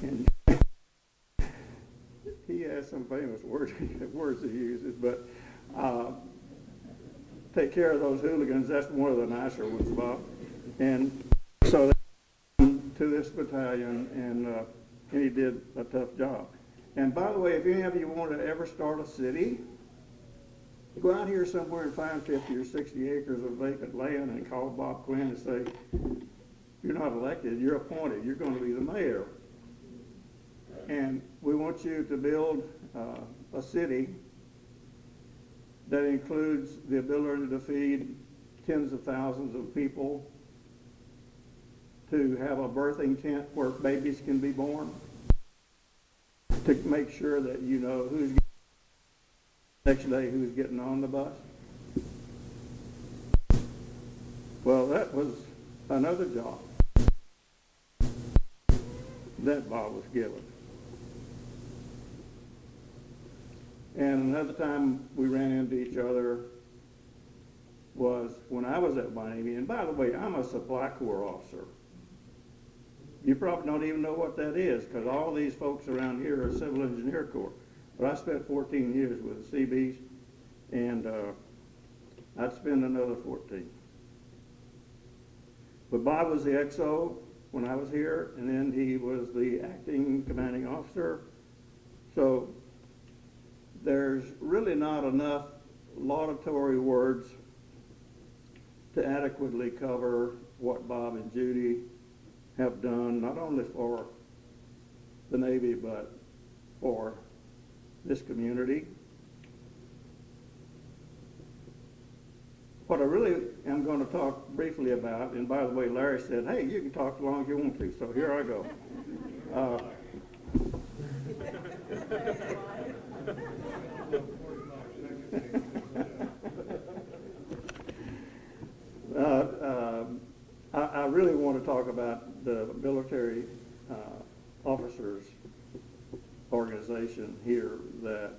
in. He has some famous words he uses, but take care of those hooligans. That's one of the nicer ones, Bob. And so they came to this battalion, and he did a tough job. And by the way, if any of you want to ever start a city, go out here somewhere and find 50 or 60 acres of vacant land and call Bob Quinn and say, you're not elected, you're appointed, you're going to be the mayor. And we want you to build a city that includes the ability to feed tens of thousands of people, to have a birthing tent where babies can be born, to make sure that you know who's next day who's getting on the bus. Well, that was another job that Bob was given. And another time we ran into each other was when I was at Miami. And by the way, I'm a supply corps officer. You probably don't even know what that is, because all these folks around here are civil engineer corps. But I spent 14 years with the CBs, and I'd spend another 14. But Bob was the XO when I was here, and then he was the acting commanding officer. So there's really not enough laudatory words to adequately cover what Bob and Judy have done, not only for the Navy, but for this community. What I really am going to talk briefly about, and by the way, Larry said, hey, you can talk as long as you want to, so here I go. I really want to talk about the military officers organization here that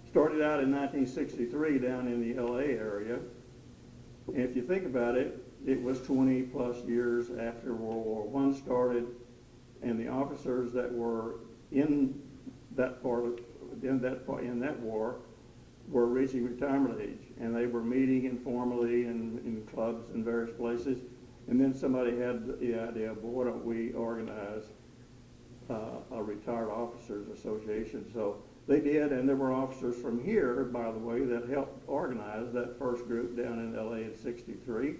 started out in 1963 down in the LA area. And if you think about it, it was 20 plus years after World War I started, and the officers that were in that war were reaching retirement age, and they were meeting informally in clubs in various places. And then somebody had the idea, well, why don't we organize a retired officers association? So they did, and there were officers from here, by the way, that helped organize that first group down in LA in '63.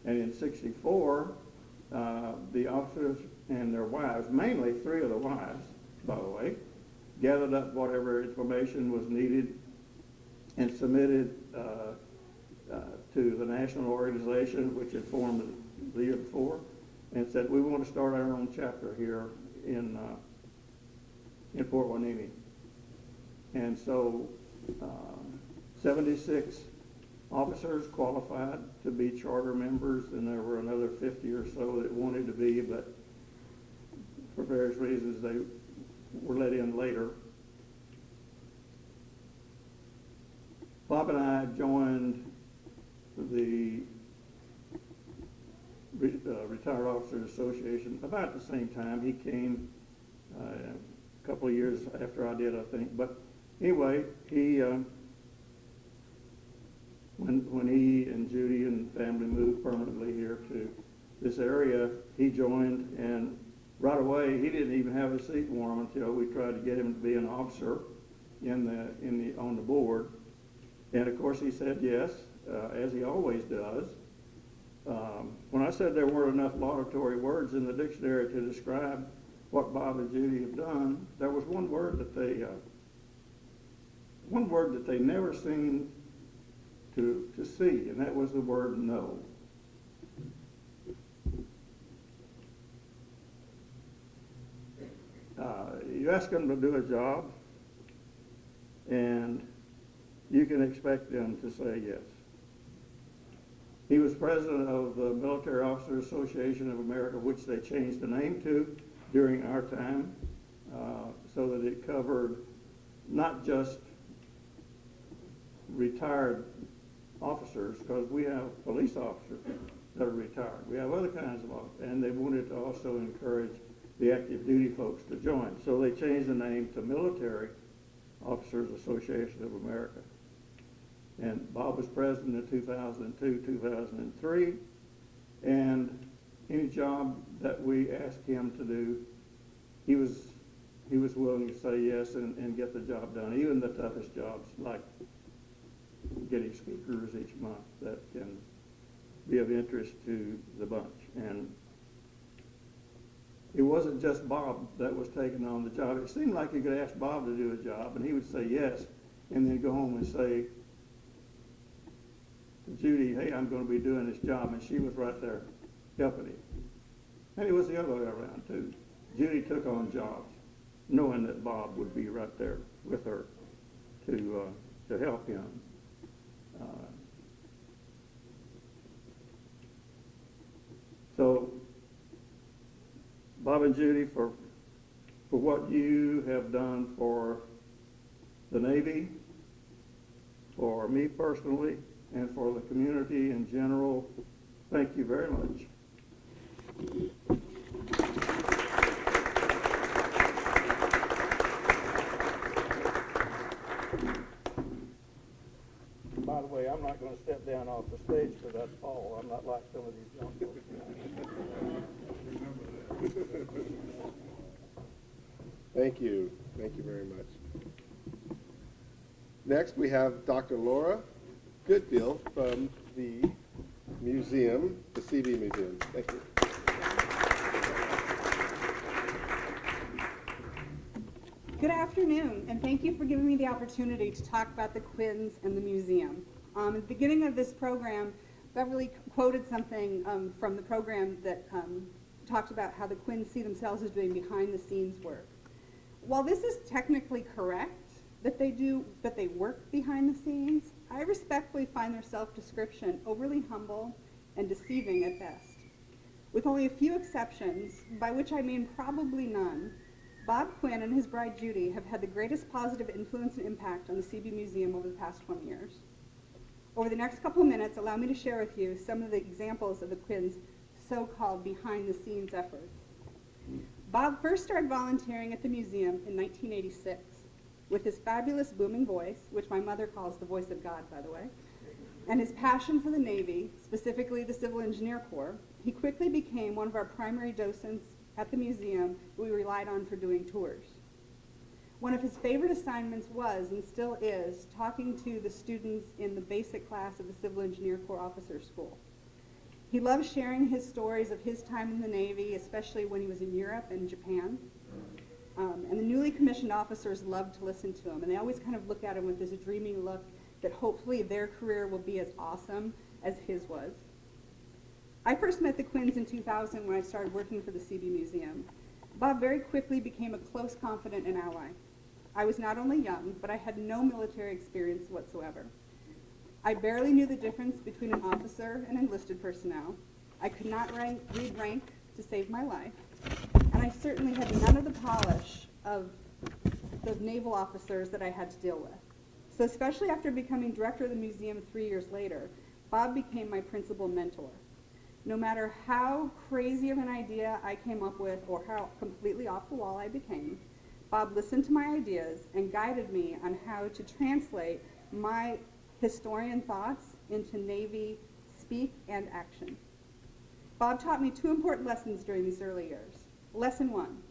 And in '64, the officers and their wives, mainly 3 of the wives, by the way, gathered up whatever information was needed and submitted to the national organization, which had formed the year before, and said, we want to start our own chapter here in Port Hueneme. And so 76 officers qualified to be charter members, and there were another 50 or so that wanted to be, but for various reasons they were let in later. Bob and I joined the Retired Officers Association about the same time. He came a couple of years after I did, I think. But anyway, he when he and Judy and family moved permanently here to this area, he joined, and right away he didn't even have a seat warm until we tried to get him to be an officer on the board. And of course he said yes, as he always does. When I said there weren't enough laudatory words in the dictionary to describe what Bob and Judy have done, there was one word that they never seemed to see, and that was the word no. You ask them to do a job, and you can expect them to say yes. He was president of the Military Officers Association of America, which they changed the name to during our time, so that it covered not just retired officers, because we have police officers that are retired. We have other kinds of officers, and they wanted to also encourage the active duty folks to join. So they changed the name to Military Officers Association of America. And Bob was president in 2002, 2003, and any job that we asked him to do, he was willing to say yes and get the job done, even the toughest jobs, like getting speakers each month that can be of interest to the bunch. And it wasn't just Bob that was taking on the job. It seemed like you could ask Bob to do a job, and he would say yes, and then go home and say to Judy, hey, I'm going to be doing this job, and she was right there helping him. And it was the other way around, too. Judy took on jobs, knowing that Bob would be right there with her to help him. So, Bob and Judy, for what you have done for the Navy, for me personally, and for the community in general, thank you very much. By the way, I'm not going to step down off the stage for that fall. I'm not like some of these young folks. Thank you. Thank you very much. Next, we have Dr. Laura Goodfield from the museum, the CB Museum. Thank you. Good afternoon, and thank you for giving me the opportunity to talk about the Quinns and the museum. At the beginning of this program, Beverly quoted something from the program that talked about how the Quinns see themselves as doing behind-the-scenes work. While this is technically correct, that they work behind the scenes, I respectfully find their self-description overly humble and deceiving at best. With only a few exceptions, by which I mean probably none, Bob Quinn and his bride Judy have had the greatest positive influence and impact on the CB Museum over the past 20 years. Over the next couple of minutes, allow me to share with you some of the examples of the Quinns' so-called behind-the-scenes efforts. Bob first started volunteering at the museum in 1986. With his fabulous booming voice, which my mother calls the voice of God, by the way, and his passion for the Navy, specifically the Civil Engineer Corps, he quickly became one of our primary docents at the museum that we relied on for doing tours. One of his favorite assignments was, and still is, talking to the students in the basic class of the Civil Engineer Corps Officer School. He loved sharing his stories of his time in the Navy, especially when he was in Europe and Japan. And the newly commissioned officers loved to listen to him, and they always kind of look at him with this dreamy look that hopefully their career will be as awesome as his was. I first met the Quinns in 2000 when I started working for the CB Museum. Bob very quickly became a close confidant and ally. I was not only young, but I had no military experience whatsoever. I barely knew the difference between an officer and enlisted personnel. I could not read rank to save my life, and I certainly had none of the polish of the naval officers that I had to deal with. So especially after becoming director of the museum 3 years later, Bob became my principal mentor. No matter how crazy of an idea I came up with or how completely off the wall I became, Bob listened to my ideas and guided me on how to translate my historian thoughts into Navy speak and action. Bob taught me 2 important lessons during these early years. Lesson 1,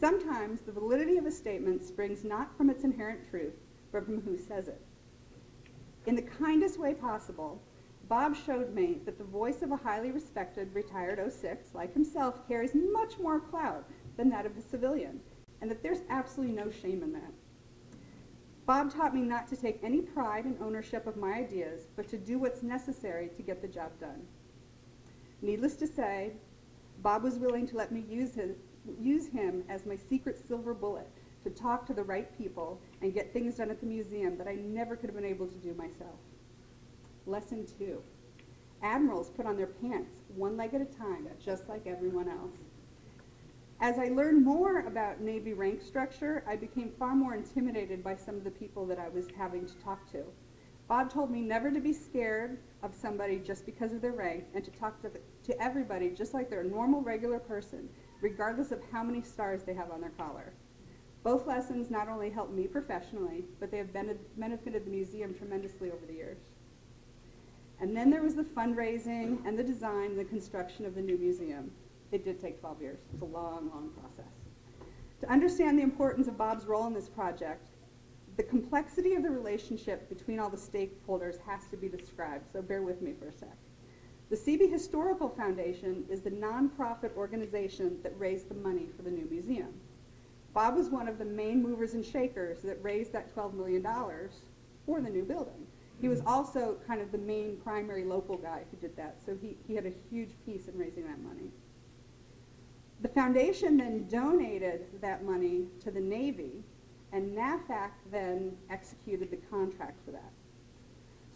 sometimes the validity of a statement springs not from its inherent truth, but from who says it. In the kindest way possible, Bob showed me that the voice of a highly respected retired 06 like himself carries much more clout than that of a civilian, and that there's absolutely no shame in that. Bob taught me not to take any pride and ownership of my ideas, but to do what's necessary to get the job done. Needless to say, Bob was willing to let me use him as my secret silver bullet to talk to the right people and get things done at the museum that I never could have been able to do myself. Lesson 2, admirals put on their pants one leg at a time, just like everyone else. As I learned more about Navy rank structure, I became far more intimidated by some of the people that I was having to talk to. Bob told me never to be scared of somebody just because of their rank and to talk to everybody just like they're a normal, regular person, regardless of how many stars they have on their collar. Both lessons not only helped me professionally, but they have benefited the museum tremendously over the years. And then there was the fundraising and the design and the construction of the new museum. It did take 12 years. It was a long, long process. To understand the importance of Bob's role in this project, the complexity of the relationship between all the stakeholders has to be described, so bear with me for a sec. The CB Historical Foundation is the nonprofit organization that raised the money for the new museum. Bob was one of the main movers and shakers that raised that $12 million for the new building. He was also kind of the main primary local guy who did that, so he had a huge piece in raising that money. The foundation then donated that money to the Navy, and NAFAC then executed the contract for that.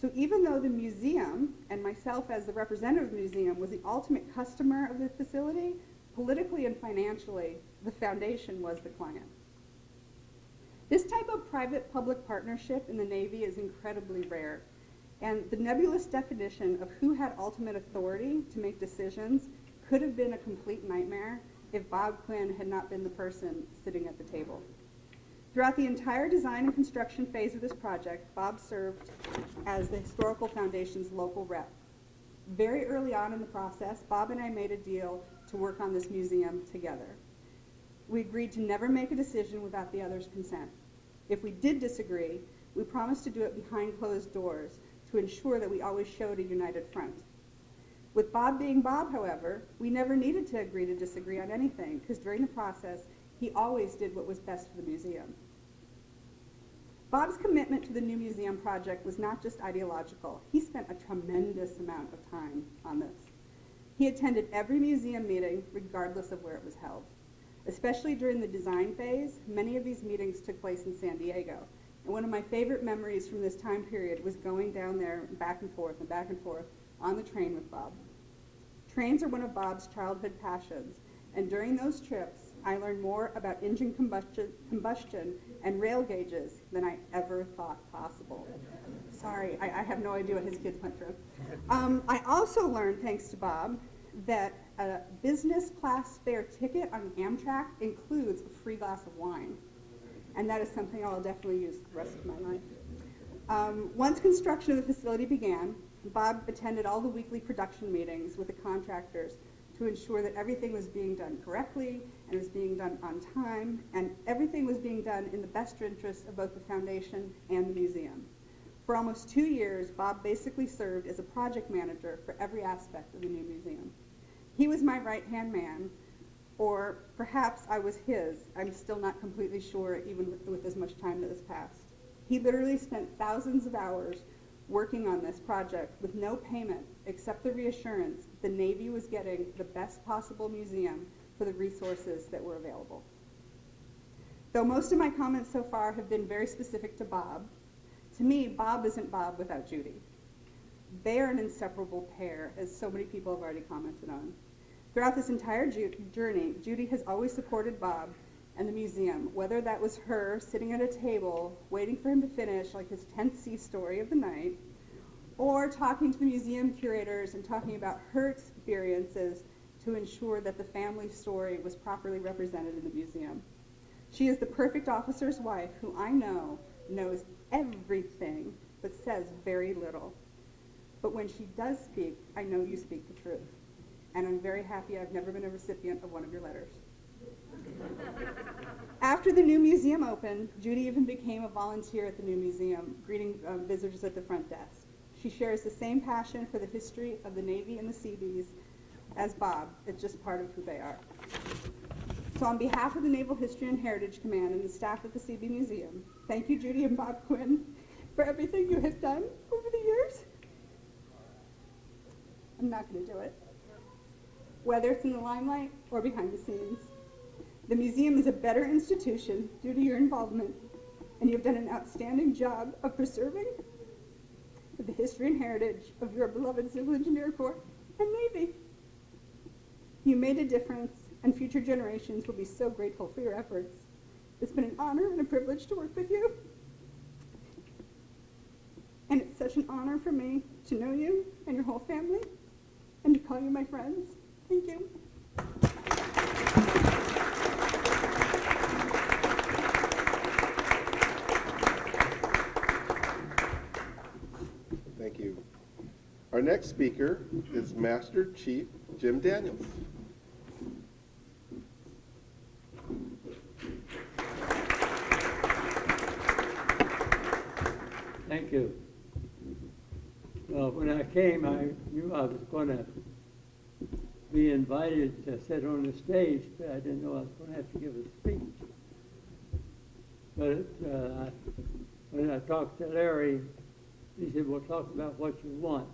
So even though the museum, and myself as the representative of the museum, was the ultimate customer of the facility, politically and financially, the foundation was the client. This type of private-public partnership in the Navy is incredibly rare, and the nebulous definition of who had ultimate authority to make decisions could have been a complete nightmare if Bob Quinn had not been the person sitting at the table. Throughout the entire design and construction phase of this project, Bob served as the Historical Foundation's local rep. Very early on in the process, Bob and I made a deal to work on this museum together. We agreed to never make a decision without the other's consent. If we did disagree, we promised to do it behind closed doors to ensure that we always showed a united front. With Bob being Bob, however, we never needed to agree to disagree on anything, because during the process, he always did what was best for the museum. Bob's commitment to the new museum project was not just ideological. He spent a tremendous amount of time on this. He attended every museum meeting, regardless of where it was held. Especially during the design phase, many of these meetings took place in San Diego. And one of my favorite memories from this time period was going down there back and forth on the train with Bob. Trains are one of Bob's childhood passions, and during those trips, I learned more about engine combustion and rail gauges than I ever thought possible. Sorry, I have no idea what his kids went through. I also learned, thanks to Bob, that a business class fare ticket on Amtrak includes a free glass of wine. And that is something I'll definitely use the rest of my life. Once construction of the facility began, Bob attended all the weekly production meetings with the contractors to ensure that everything was being done correctly and was being done on time, and everything was being done in the best interest of both the foundation and the museum. For almost 2 years, Bob basically served as a project manager for every aspect of the new museum. He was my right-hand man, or perhaps I was his. I'm still not completely sure, even with as much time that has passed. He literally spent thousands of hours working on this project with no payment except the reassurance the Navy was getting the best possible museum for the resources that were available. Though most of my comments so far have been very specific to Bob, to me, Bob isn't Bob without Judy. They are an inseparable pair, as so many people have already commented on. Throughout this entire journey, Judy has always supported Bob and the museum, whether that was her sitting at a table waiting for him to finish like his 10th sea story of the night, or talking to the museum curators and talking about her experiences to ensure that the family story was properly represented in the museum. She is the perfect officer's wife who I know knows everything but says very little. But when she does speak, I know you speak the truth. And I'm very happy I've never been a recipient of one of your letters. After the new museum opened, Judy even became a volunteer at the new museum, greeting visitors at the front desk. She shares the same passion for the history of the Navy and the Seabees as Bob. It's just part of who they are. So on behalf of the Naval History and Heritage Command and the staff at the Seabee Museum, thank you, Judy and Bob Quinn, for everything you have done over the years. I'm not going to do it. Whether it's in the limelight or behind the scenes. The museum is a better institution due to your involvement, and you've done an outstanding job of preserving the history and heritage of your beloved Civil Engineer Corps and Navy. You made a difference, and future generations will be so grateful for your efforts. It's been an honor and a privilege to work with you. And it's such an honor for me to know you and your whole family, and to call you my friends. Thank you. Thank you. Our next speaker is Master Chief Jim Daniels. Thank you. Well, when I came, I knew I was going to be invited to sit on the stage, but I didn't know I was going to have to give a speech. But when I talked to Larry, he said, well, talk about what you want.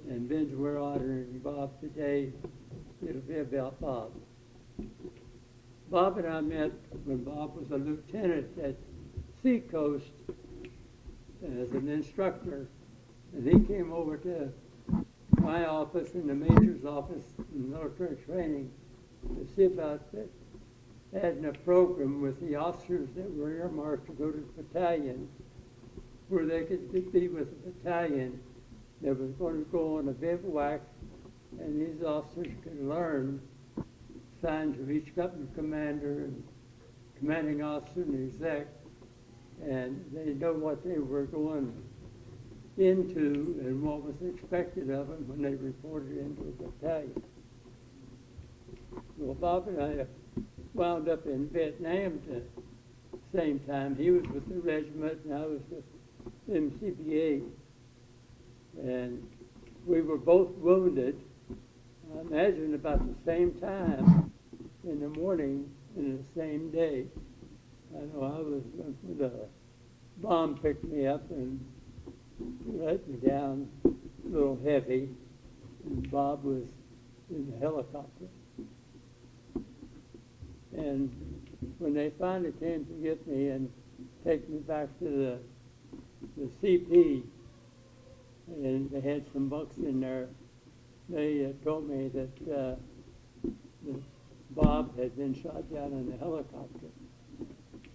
And since we're honoring Bob today, it'll be about Bob. Bob and I met when Bob was a lieutenant at Seacoast as an instructor, and he came over to my office and the major's office in military training to see about adding a program with the officers that were earmarked to go to the battalion, where they could be with a battalion that was going to go on a bivouac, and these officers could learn signs of each company commander and commanding officer and exec, and they know what they were going into and what was expected of them when they reported into a battalion. Well, Bob and I wound up in Vietnam at the same time. He was with the regiment and I was with MCBA. And we were both wounded, I imagine about the same time in the morning in the same day. I know I was with a bomb picked me up and let me down a little heavy, and Bob was in the helicopter. And when they finally came to get me and take me back to the CP, and they had some bucks in there, they told me that Bob had been shot down in a helicopter.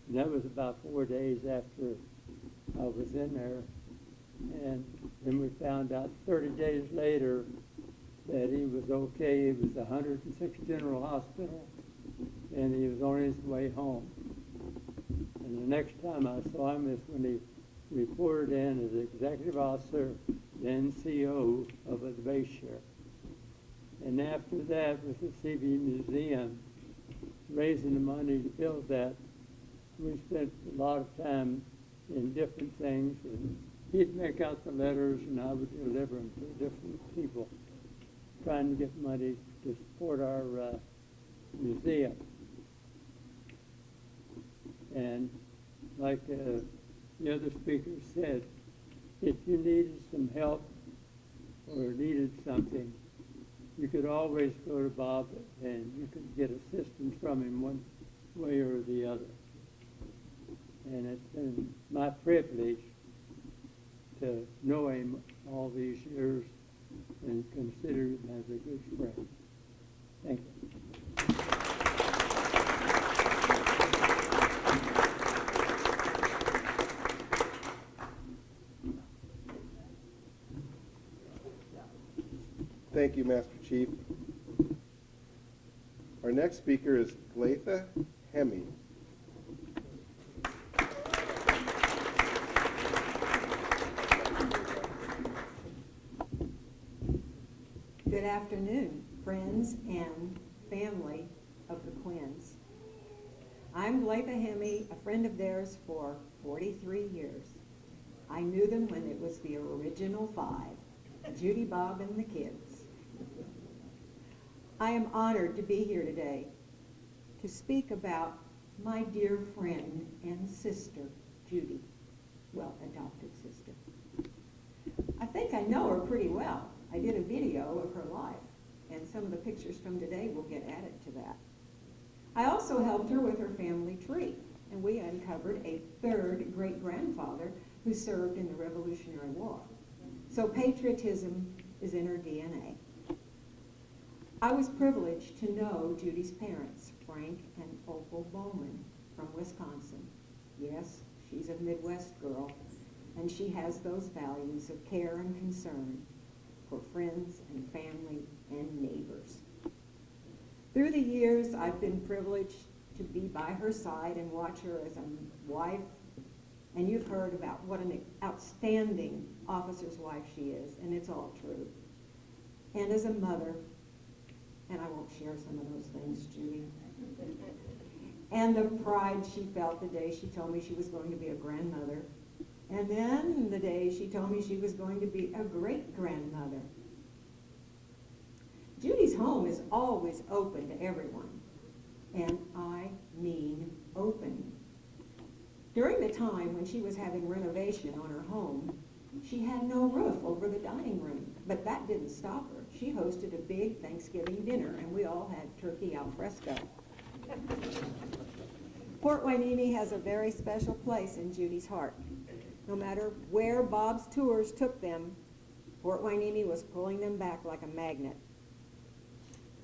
And that was about 4 days after I was in there. And then we found out 30 days later that he was okay. He was at 106 General Hospital, and he was on his way home. And the next time I saw him is when he reported in as executive officer, then CO of a base sheriff. And after that, with the CB Museum, raising the money to build that, we spent a lot of time in different things, and he'd make out the letters and I would deliver them to different people, trying to get money to support our museum. And like the other speakers said, if you needed some help or needed something, you could always go to Bob and you could get assistance from him one way or the other. And it's been my privilege to know him all these years and consider him as a good friend. Thank you. Thank you, Master Chief. Our next speaker is Glatha Hemi. Good afternoon, friends and family of the Quinns. I'm Glatha Hemi, a friend of theirs for 43 years. I knew them when it was the original five, Judy, Bob, and the kids. I am honored to be here today to speak about my dear friend and sister, Judy. Well, adopted sister. I think I know her pretty well. I did a video of her life, and some of the pictures from today will get added to that. I also helped her with her family tree, and we uncovered a third great-grandfather who served in the Revolutionary War. So patriotism is in her DNA. I was privileged to know Judy's parents, Frank and Opal Bowman, from Wisconsin. Yes, she's a Midwest girl, and she has those values of care and concern for friends and family and neighbors. Through the years, I've been privileged to be by her side and watch her as a wife, and you've heard about what an outstanding officer's wife she is, and it's all true. And as a mother, and I won't share some of those things, Judy, and the pride she felt the day she told me she was going to be a grandmother, and then the day she told me she was going to be a great-grandmother. Judy's home is always open to everyone, and I mean open. During the time when she was having renovation on her home, she had no roof over the dining room, but that didn't stop her. She hosted a big Thanksgiving dinner, and we all had turkey al fresco. Port Hueneme has a very special place in Judy's heart. No matter where Bob's tours took them, Port Hueneme was pulling them back like a magnet.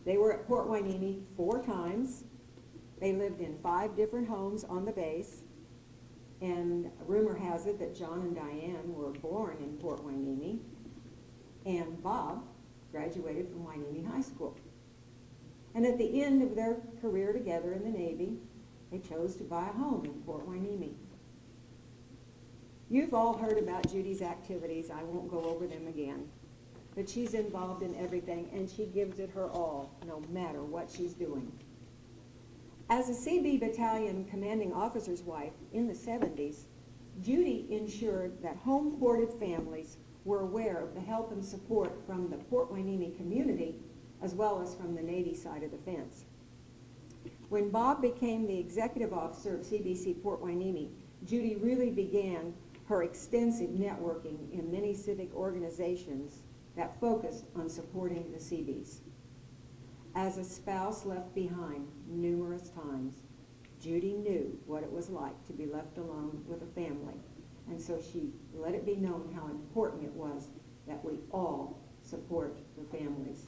They were at Port Hueneme 4 times. They lived in 5 different homes on the base. And rumor has it that John and Diane were born in Port Hueneme. And Bob graduated from Hueneme High School. And at the end of their career together in the Navy, they chose to buy a home in Port Hueneme. You've all heard about Judy's activities. I won't go over them again. But she's involved in everything, and she gives it her all, no matter what she's doing. As a CB Battalion commanding officer's wife in the 70s, Judy ensured that home-ported families were aware of the help and support from the Port Hueneme community, as well as from the Navy side of the fence. When Bob became the executive officer of CBC Port Hueneme, Judy really began her extensive networking in many civic organizations that focused on supporting the CBs. As a spouse left behind numerous times, Judy knew what it was like to be left alone with a family, and so she let it be known how important it was that we all support the families.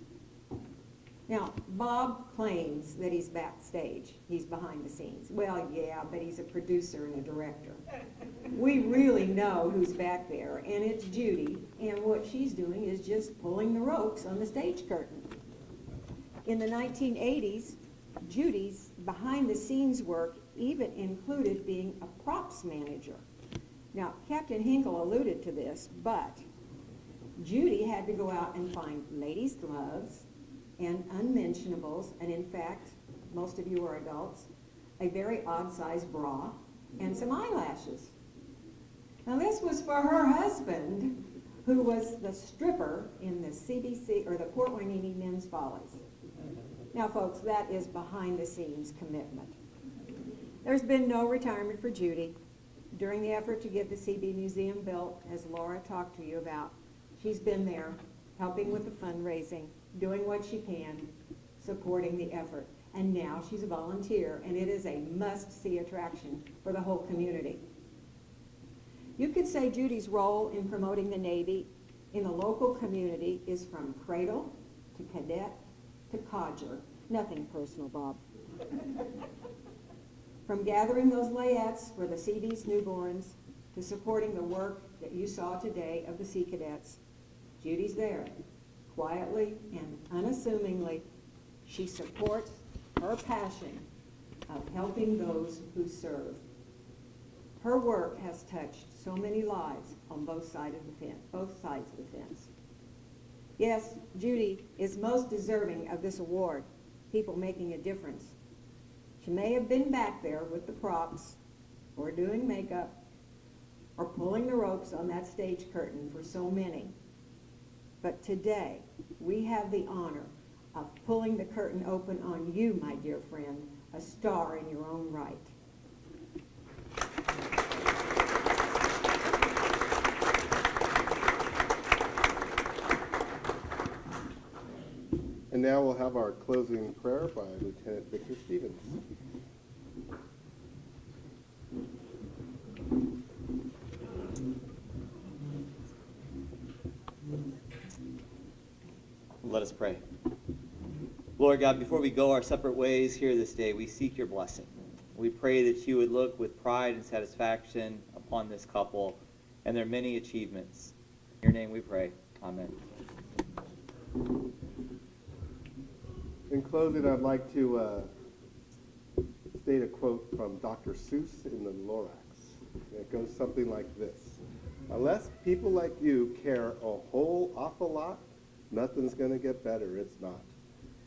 Now, Bob claims that he's backstage. He's behind the scenes. Well, yeah, but he's a producer and a director. We really know who's back there, and it's Judy, and what she's doing is just pulling the ropes on the stage curtain. In the 1980s, Judy's behind-the-scenes work even included being a props manager. Now, Captain Hinkle alluded to this, but Judy had to go out and find ladies' gloves and unmentionables, and in fact, most of you are adults, a very odd-sized bra, and some eyelashes. Now, this was for her husband, who was the stripper in the CBC, or the Port Hueneme Men's Follies. Now, folks, that is behind-the-scenes commitment. There's been no retirement for Judy. During the effort to get the CB Museum built, as Laura talked to you about, she's been there, helping with the fundraising, doing what she can, supporting the effort. And now she's a volunteer, and it is a must-see attraction for the whole community. You could say Judy's role in promoting the Navy in the local community is from cradle to cadet to codger. Nothing personal, Bob. From gathering those layettes for the CB's newborns to supporting the work that you saw today of the Sea Cadets, Judy's there, Quietly and unassumingly, she supports her passion of helping those who serve. Her work has touched so many lives on both sides of the fence. Yes, Judy is most deserving of this award, People Making a Difference. She may have been back there with the props, or doing makeup, or pulling the ropes on that stage curtain for so many. But today, we have the honor of pulling the curtain open on you, my dear friend, a star in your own right. And now we'll have our closing prayer by Lieutenant Victor Stevens. Let us pray. Lord God, before we go our separate ways here this day, we seek your blessing. We pray that you would look with pride and satisfaction upon this couple and their many achievements. In your name we pray. Amen. In closing, I'd like to state a quote from Dr. Seuss in the Lorax. It goes something like this: unless people like you care a whole awful lot, nothing's going to get better. It's not.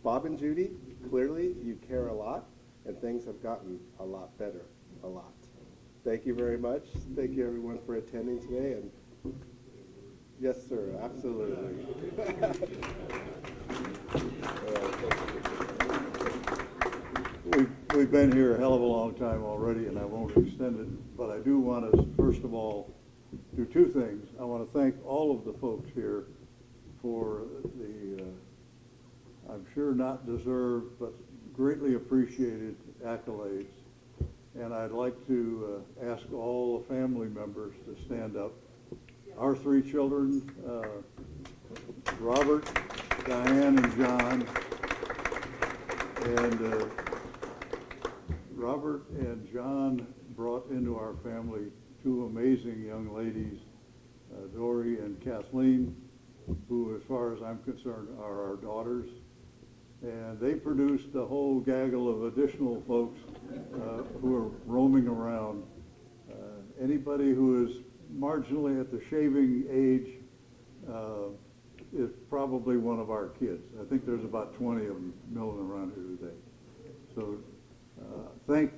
Bob and Judy, clearly you care a lot, and things have gotten a lot better, a lot. Thank you very much. Thank you, everyone, for attending today. And yes, sir, absolutely. We've been here a hell of a long time already, and I won't extend it, but I do want to, first of all, do two things. I want to thank all of the folks here for the, I'm sure not deserved, but greatly appreciated accolades. And I'd like to ask all the family members to stand up. Our three children, Robert, Diane, and John, and Robert and John brought into our family two amazing young ladies, Dory and Kathleen, who, as far as I'm concerned, are our daughters. And they produced a whole gaggle of additional folks who are roaming around. Anybody who is marginally at the shaving age is probably one of our kids. I think there's about 20 of them milling around here today. So thanks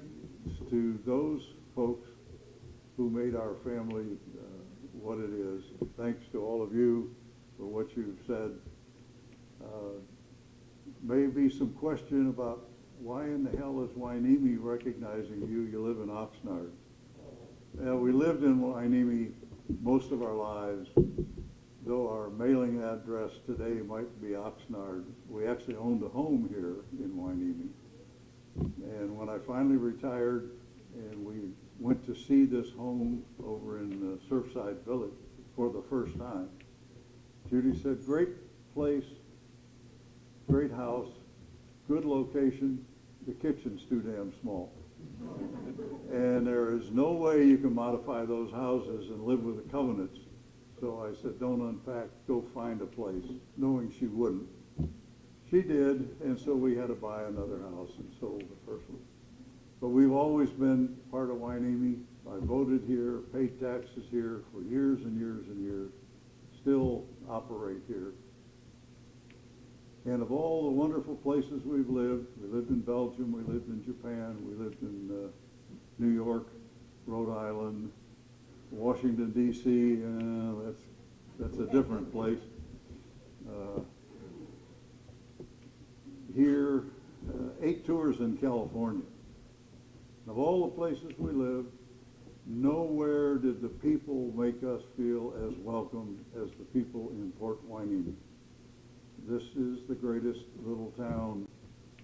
to those folks who made our family what it is. Thanks to all of you for what you've said. Maybe some question about why in the hell is Hueneme recognizing you? You live in Oxnard. We lived in Hueneme most of our lives, though our mailing address today might be Oxnard. We actually owned a home here in Hueneme. And when I finally retired and we went to see this home over in Surfside Village for the first time, Judy said, great place, great house, good location, the kitchen's too damn small. And there is no way you can modify those houses and live with the covenants. So I said, don't unpack, go find a place, knowing she wouldn't. She did, and so we had to buy another house and sold the first one. But we've always been part of Hueneme. I voted here, paid taxes here for years and years and years, still operate here. And of all the wonderful places we've lived in Belgium, we lived in Japan, we lived in New York, Rhode Island, Washington, D.C., that's a different place. Here, 8 tours in California. Of all the places we lived, nowhere did the people make us feel as welcome as the people in Port Hueneme. This is the greatest little town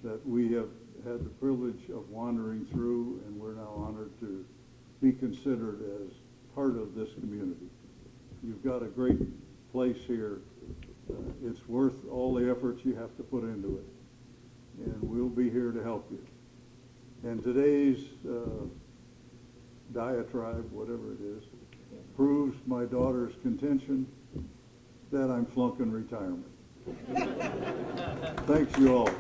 that we have had the privilege of wandering through, and we're now honored to be considered as part of this community. You've got a great place here. It's worth all the efforts you have to put into it, and we'll be here to help you. And today's diatribe, whatever it is, proves my daughter's contention that I'm flunking retirement. Thanks, you all.